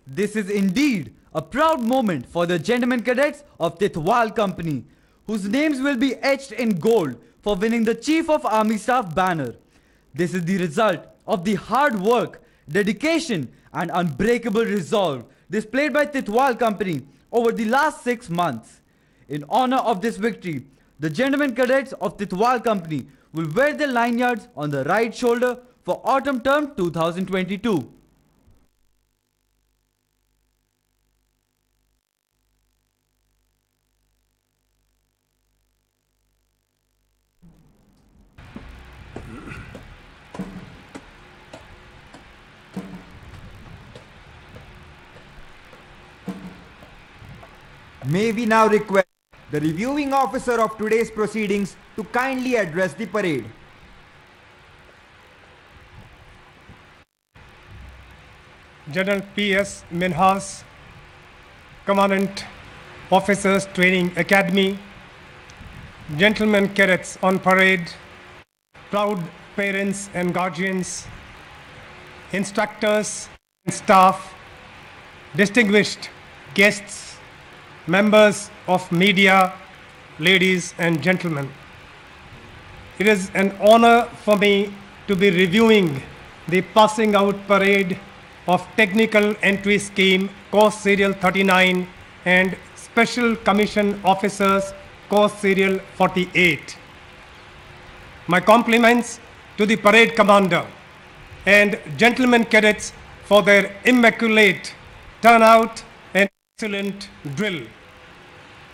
This is indeed a proud moment for the gentlemen cadets of Titwal Company, whose names will be etched in gold for winning the Chief of Army Staff banner. This is the result of the hard work, dedication, and unbreakable resolve displayed by Titwal Company over the last 6 months. In honor of this victory, the gentlemen cadets of Titwal Company will wear their lanyards on the right shoulder for autumn term 2022. May we now request the reviewing officer of today's proceedings to kindly address the parade. General P.S. Minhas, Commandant Officers Training Academy, gentlemen cadets on parade, proud parents and guardians, instructors and staff, distinguished guests, members of media, ladies and gentlemen. It is an honor for me to be reviewing the passing out parade of Technical Entry Scheme Course Serial 39 and Special Commission Officers Course Serial 48. My compliments to the parade commander and gentlemen cadets for their immaculate turnout and excellent drill.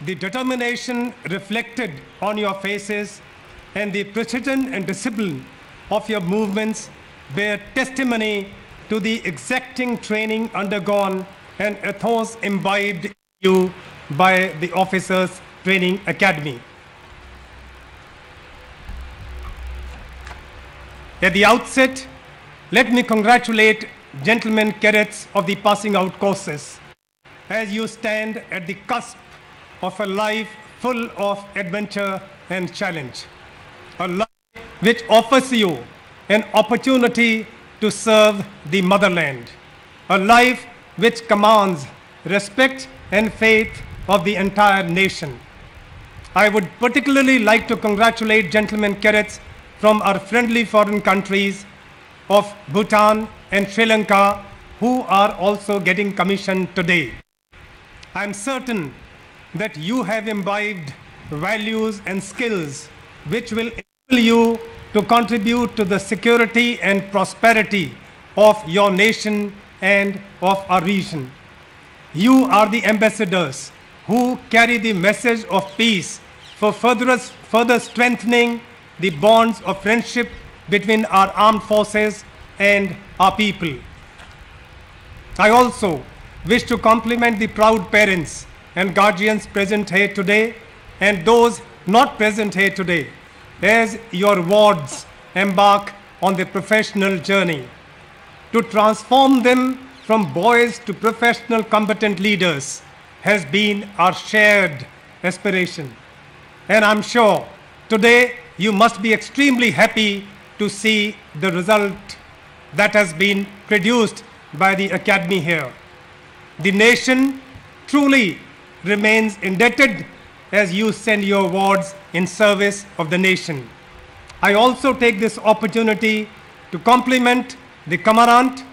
The determination reflected on your faces and the precision and discipline of your movements bear testimony to the exacting training undergone and ethos imbibed in you by the Officers Training Academy. At the outset, let me congratulate gentlemen cadets of the passing out courses as you stand at the cusp of a life full of adventure and challenge. A life which offers you an opportunity to serve the motherland. A life which commands respect and faith of the entire nation. I would particularly like to congratulate gentlemen cadets from our friendly foreign countries of Bhutan and Sri Lanka who are also getting commissioned today. I am certain that you have imbibed values and skills which will enable you to contribute to the security and prosperity of your nation and of our region. You are the ambassadors who carry the message of peace for further strengthening the bonds of friendship between our armed forces and our people. I also wish to compliment the proud parents and guardians present here today and those not present here today as your wards embark on the professional journey. To transform them from boys to professional combatant leaders has been our shared aspiration. And I'm sure today you must be extremely happy to see the result that has been produced by the Academy here. The nation truly remains indebted as you send your awards in service of the nation. I also take this opportunity to compliment the Commandant,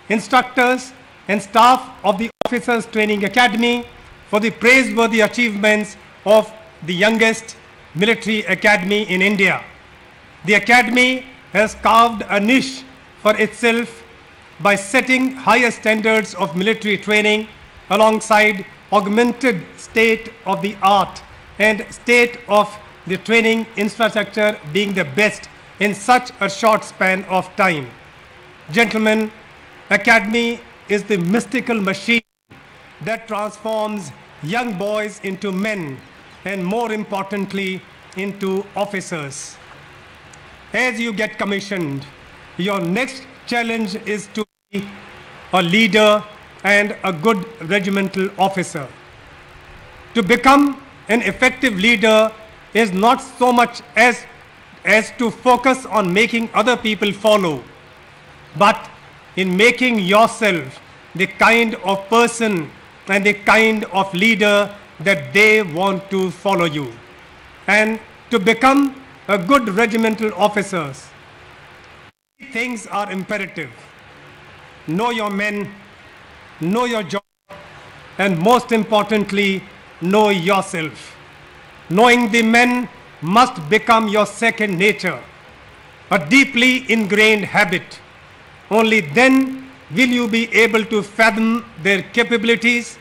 instructors, and staff of the Officers Training Academy for the praiseworthy achievements of the youngest military academy in India. The Academy has carved a niche for itself by setting higher standards of military training alongside augmented state-of-the-art and state of the training infrastructure being the best in such a short span of time. Gentlemen, Academy is the mystical machine that transforms young boys into men and more importantly into officers. As you get commissioned, your next challenge is to be a leader and a good regimental officer. To become an effective leader is not so much as to focus on making other people follow, but in making yourself the kind of person and the kind of leader that they want to follow you. and to become a good regimental officers. Things are imperative. Know your men, know your job, and most importantly, know yourself. Knowing the men must become your second nature, a deeply ingrained habit. Only then will you be able to fathom their capabilities,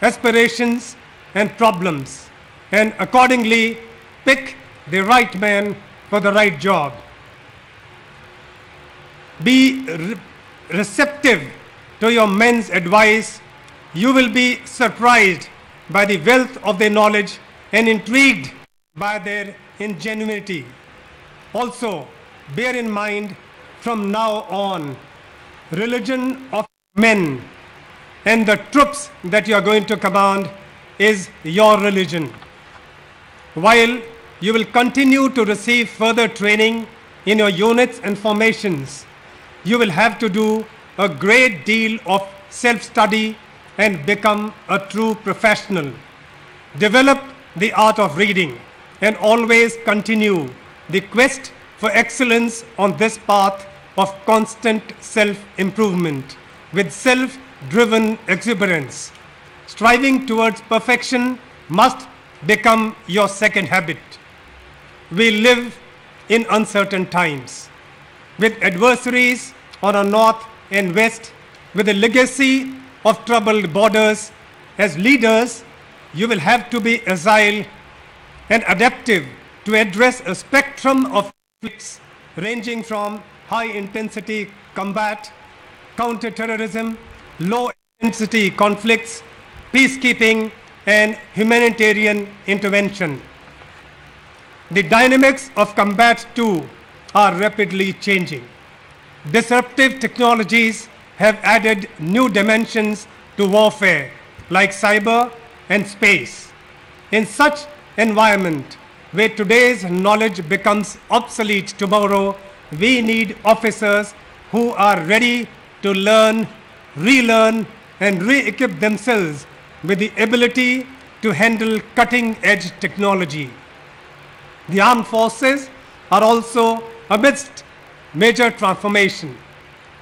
aspirations, and problems, and accordingly pick the right man for the right job. Be receptive to your men's advice. You will be surprised by the wealth of their knowledge and intrigued by their ingenuity. Also, bear in mind from now on, religion of men and the troops that you are going to command is your religion. While you will continue to receive further training in your units and formations, you will have to do a great deal of self-study and become a true professional. Develop the art of reading and always continue the quest for excellence on this path of constant self-improvement with self-driven exuberance. Striving towards perfection must become your second habit. We live in uncertain times, with adversaries on our north and west, with a legacy of troubled borders. As leaders, you will have to be agile and adaptive to address a spectrum of conflicts ranging from high-intensity combat, counter-terrorism, low-intensity conflicts, peacekeeping, and humanitarian intervention. The dynamics of combat, too, are rapidly changing. Disruptive technologies have added new dimensions to warfare, like cyber and space. In such environment, where today's knowledge becomes obsolete tomorrow, we need officers who are ready to learn, relearn, and re-equip themselves with the ability to handle cutting-edge technology. The armed forces are also amidst major transformation.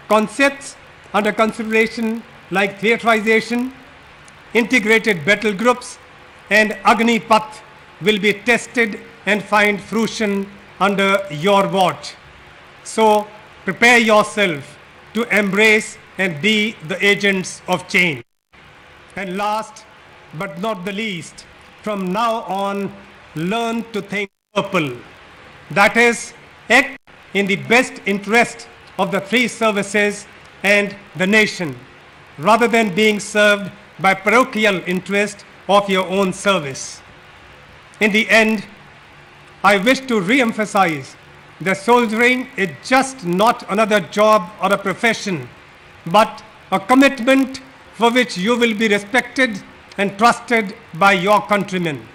Concepts under consideration like theaterization, integrated battle groups, and Agnipath will be tested and find fruition under your watch. So prepare yourself to embrace and be the agents of change. And last but not the least, from now on, learn to think purple. That is, act in the best interest of the three services and the nation, rather than being served by parochial interest of your own service. In the end, I wish to re-emphasize that soldiering is just not another job or a profession, but a commitment for which you will be respected and trusted by your countrymen.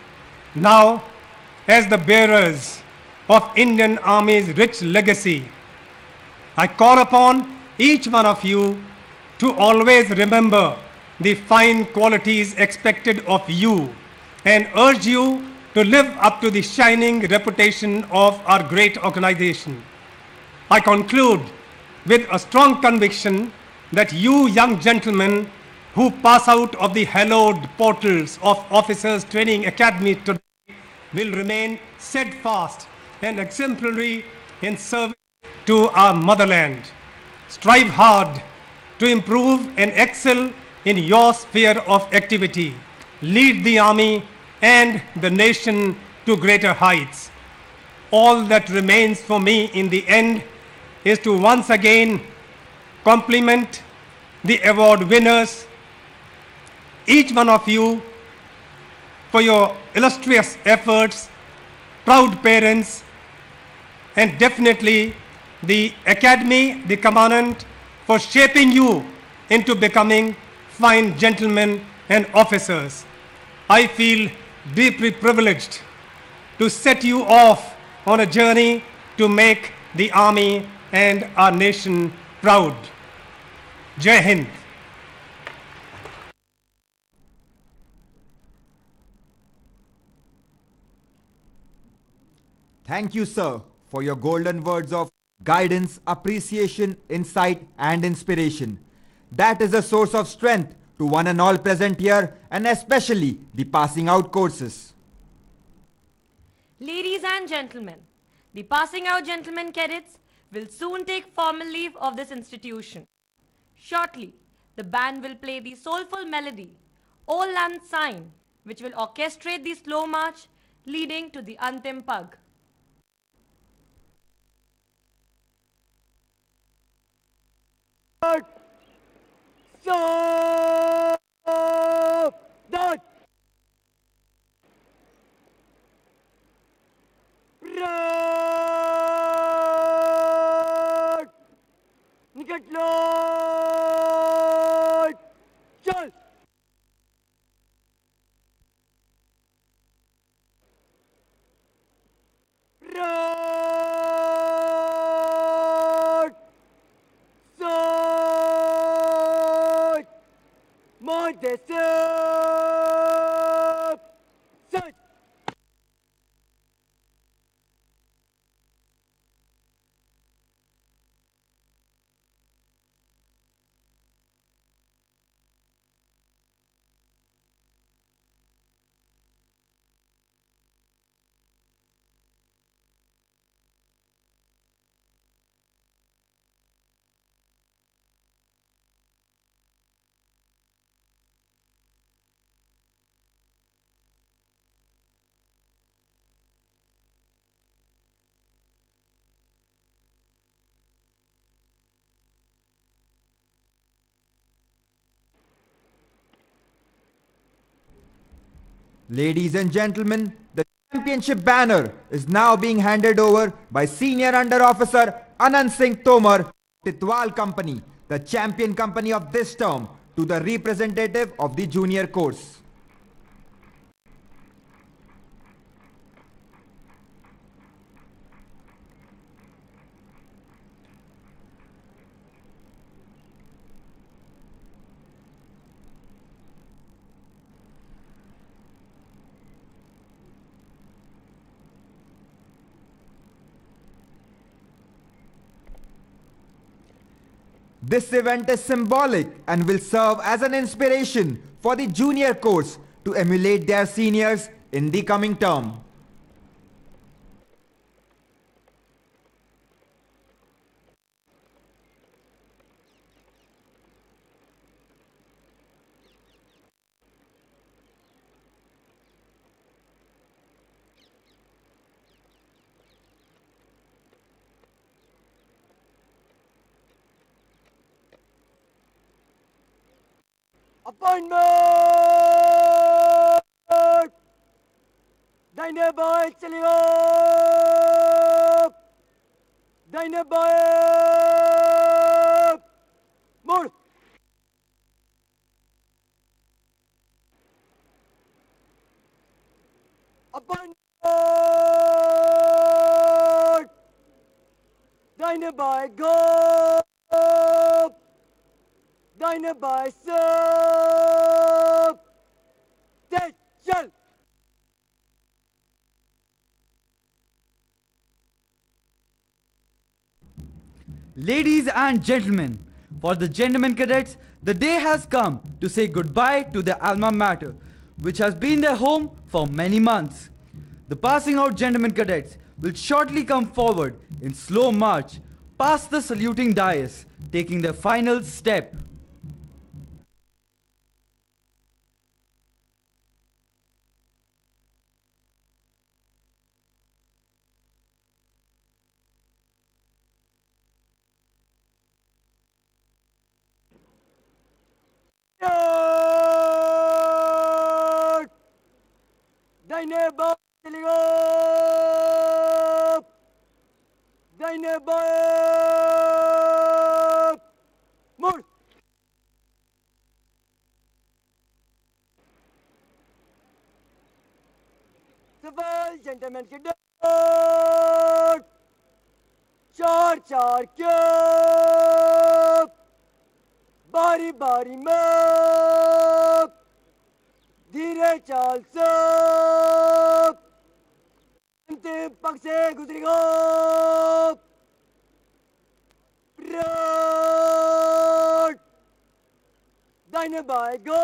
Now, as the bearers of Indian Army's rich legacy, I call upon each one of you to always remember the fine qualities expected of you and urge you to live up to the shining reputation of our great organization. I conclude with a strong conviction that you young gentlemen who pass out of the hallowed portals of Officers Training Academy today will remain steadfast and exemplary in service to our motherland. Strive hard to improve and excel in your sphere of activity. Lead the Army and the nation to greater heights. All that remains for me in the end is to once again compliment the award winners, each one of you, for your illustrious efforts, proud parents, and definitely the Academy, the Commandant, for shaping you into becoming fine gentlemen and officers. I feel deeply privileged to set you off on a journey to make the Army and our nation proud. Jai Hind. Thank you, sir, for your golden words of guidance, appreciation, insight, and inspiration. That is a source of strength to one and all present here, and especially the passing out courses. Ladies and gentlemen, the passing out gentlemen cadets will soon take formal leave of this institution. Shortly, the band will play the soulful melody, Old Land Sign, which will orchestrate the slow march leading to the Antim Pag. Stop! That! Right! Niket light! Chal! Right! Side! Mind the step! Side! Ladies and gentlemen, the championship banner is now being handed over by Senior Under Officer Anand Singh Tomar, Titwal Company, the champion company of this term, to the representative of the junior course. This event is symbolic and will serve as an inspiration for the junior course to emulate their seniors in the coming term. Appointment! दाहिने बाएं चलिए दाहिने बाएं मुड़ appointment दाहिने बाएं go दाहिने बाएं सब तेज चल Ladies and gentlemen, for the gentlemen cadets, the day has come to say goodbye to their alma mater, which has been their home for many months. The passing out gentlemen cadets will shortly come forward in slow march past the saluting dais, taking their final step. दाहिने बाएं चलिए दाहिने बाएं मुड़ सवाल gentleman के डर चार चार क्या बारी बारी में धीरे चाल सब अंतिम पग से गुजरेगा। परेड दाहिने बाएं गो,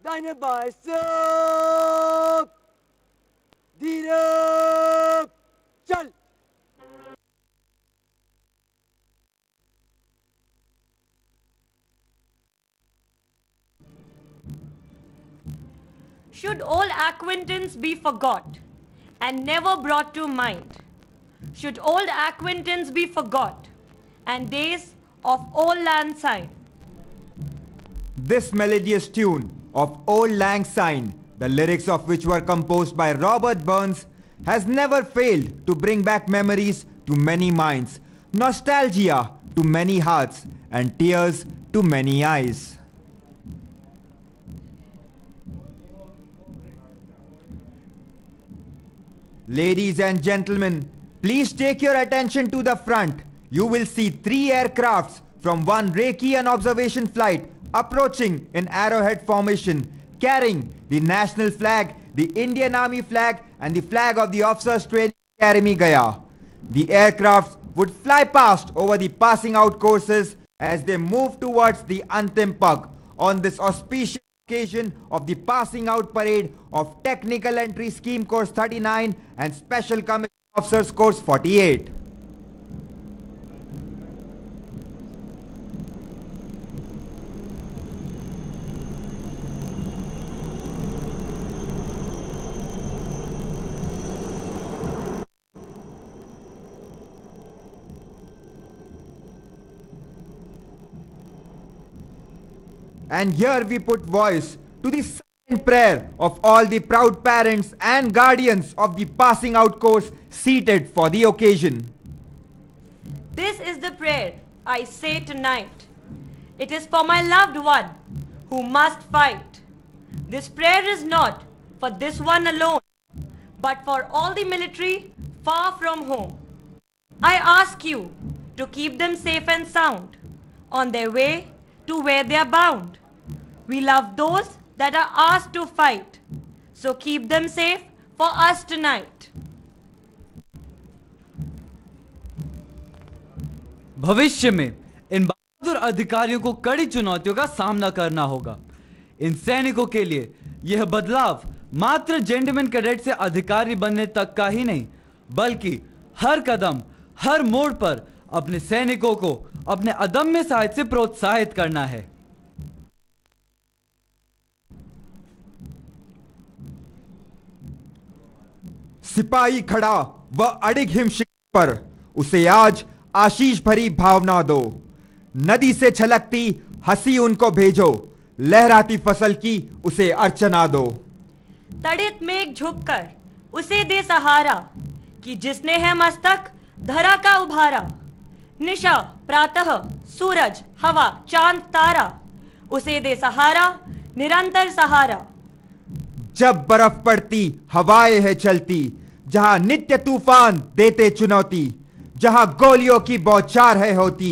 दाहिने बाएं सब, धीरे चल। Should all acquaintance be forgot and never brought to mind? Should old acquaintance be forgot and days of old lang syne? This melodious tune of Old Lang Syne, the lyrics of which were composed by Robert Burns, has never failed to bring back memories to many minds, nostalgia to many hearts, and tears to many eyes. Ladies and gentlemen, please take your attention to the front. You will see 3 aircrafts from one Reiki observation flight approaching in arrowhead formation, carrying the national flag, the Indian Army flag, and the flag of the Officers Training Academy GAYA. The aircrafts would fly past over the passing out courses as they move towards the Antim Pag on this auspicious occasion of the passing out parade of Technical Entry Scheme Course 39 and Special Commission Officers Course 48. And here we put voice to the silent prayer of all the proud parents and guardians of the passing out course seated for the occasion. This is the prayer I say tonight. It is for my loved one who must fight. This prayer is not for this one alone, but for all the military far from home. I ask you to keep them safe and sound on their way to where they are bound. We love those that are asked to fight, so keep them safe for us tonight. भविष्य में इन बहादुर अधिकारियों को कड़ी चुनौतियों का सामना करना होगा। इन सैनिकों के लिए यह बदलाव मात्र जेंटलमैन कैडेट से अधिकारी बनने तक का ही नहीं, बल्कि हर कदम, हर मोड़ पर अपने सैनिकों को अपने अदम्य साहस से प्रोत्साहित करना है। सिपाही खड़ा व अडिग हिमशिखर पर, उसे आज आशीष भरी भावना दो। नदी से छलकती हंसी उनको भेजो, लहराती फसल की उसे अर्चना दो। तड़ित मेघ झुककर उसे दे सहारा, कि जिसने है मस्तक धरा का उभारा। निशा प्रातः सूरज हवा चांद तारा, उसे दे सहारा निरंतर सहारा। जब बर्फ पड़ती हवाएं है चलती, जहां नित्य तूफान देते चुनौती, जहां गोलियों की बौछार है होती,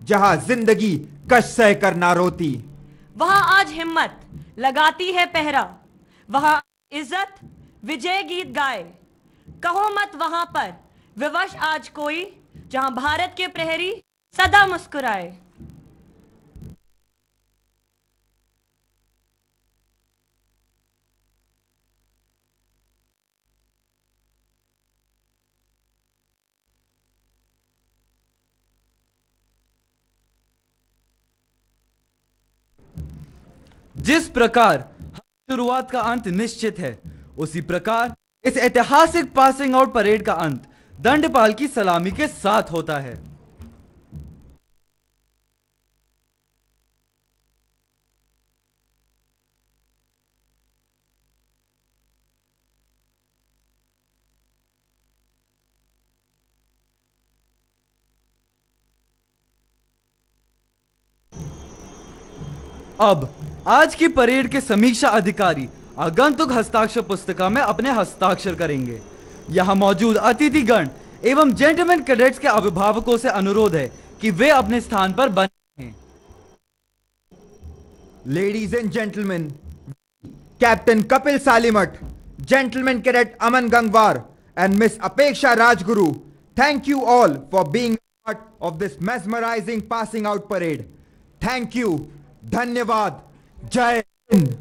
जहां जिंदगी कष्ट सह कर ना रोती। वहां आज हिम्मत लगाती है पहरा, वहां इज्जत विजय गीत गाए। कहो मत वहां पर विवश आज कोई, जहां भारत के प्रहरी सदा मुस्कुराए। जिस प्रकार शुरुआत का अंत निश्चित है, उसी प्रकार इस ऐतिहासिक पासिंग आउट परेड का अंत दंडपाल की सलामी के साथ होता है। अब आज की परेड के समीक्षा अधिकारी आगंतुक हस्ताक्षर पुस्तिका में अपने हस्ताक्षर करेंगे। यहां मौजूद अतिथिगण एवं जेंटलमैन कैडेट्स के अभिभावकों से अनुरोध है कि वे अपने स्थान पर बने रहें। Ladies and gentlemen, Captain Kapil Salimat, Gentleman Cadet Aman Gangwar, and Miss Apeksha Rajguru. Thank you all for being part of this mesmerizing passing out parade. Thank you. Dhanyavad. Jai Hind.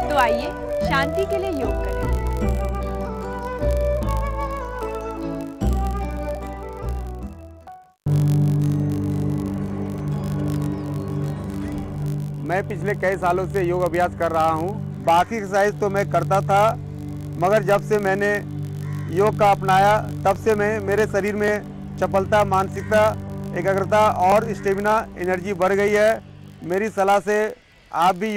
तो आइए शांति के लिए योग करें। मैं पिछले कई सालों से योग अभ्यास कर रहा हूँ। बाकी एक्सरसाइज तो मैं करता था, मगर जब से मैंने योग का अपनाया तब से मेरे शरीर में चपलता, मानसिकता, एकाग्रता और स्टेमिना, एनर्जी बढ़ गई है। मेरी सलाह से आप भी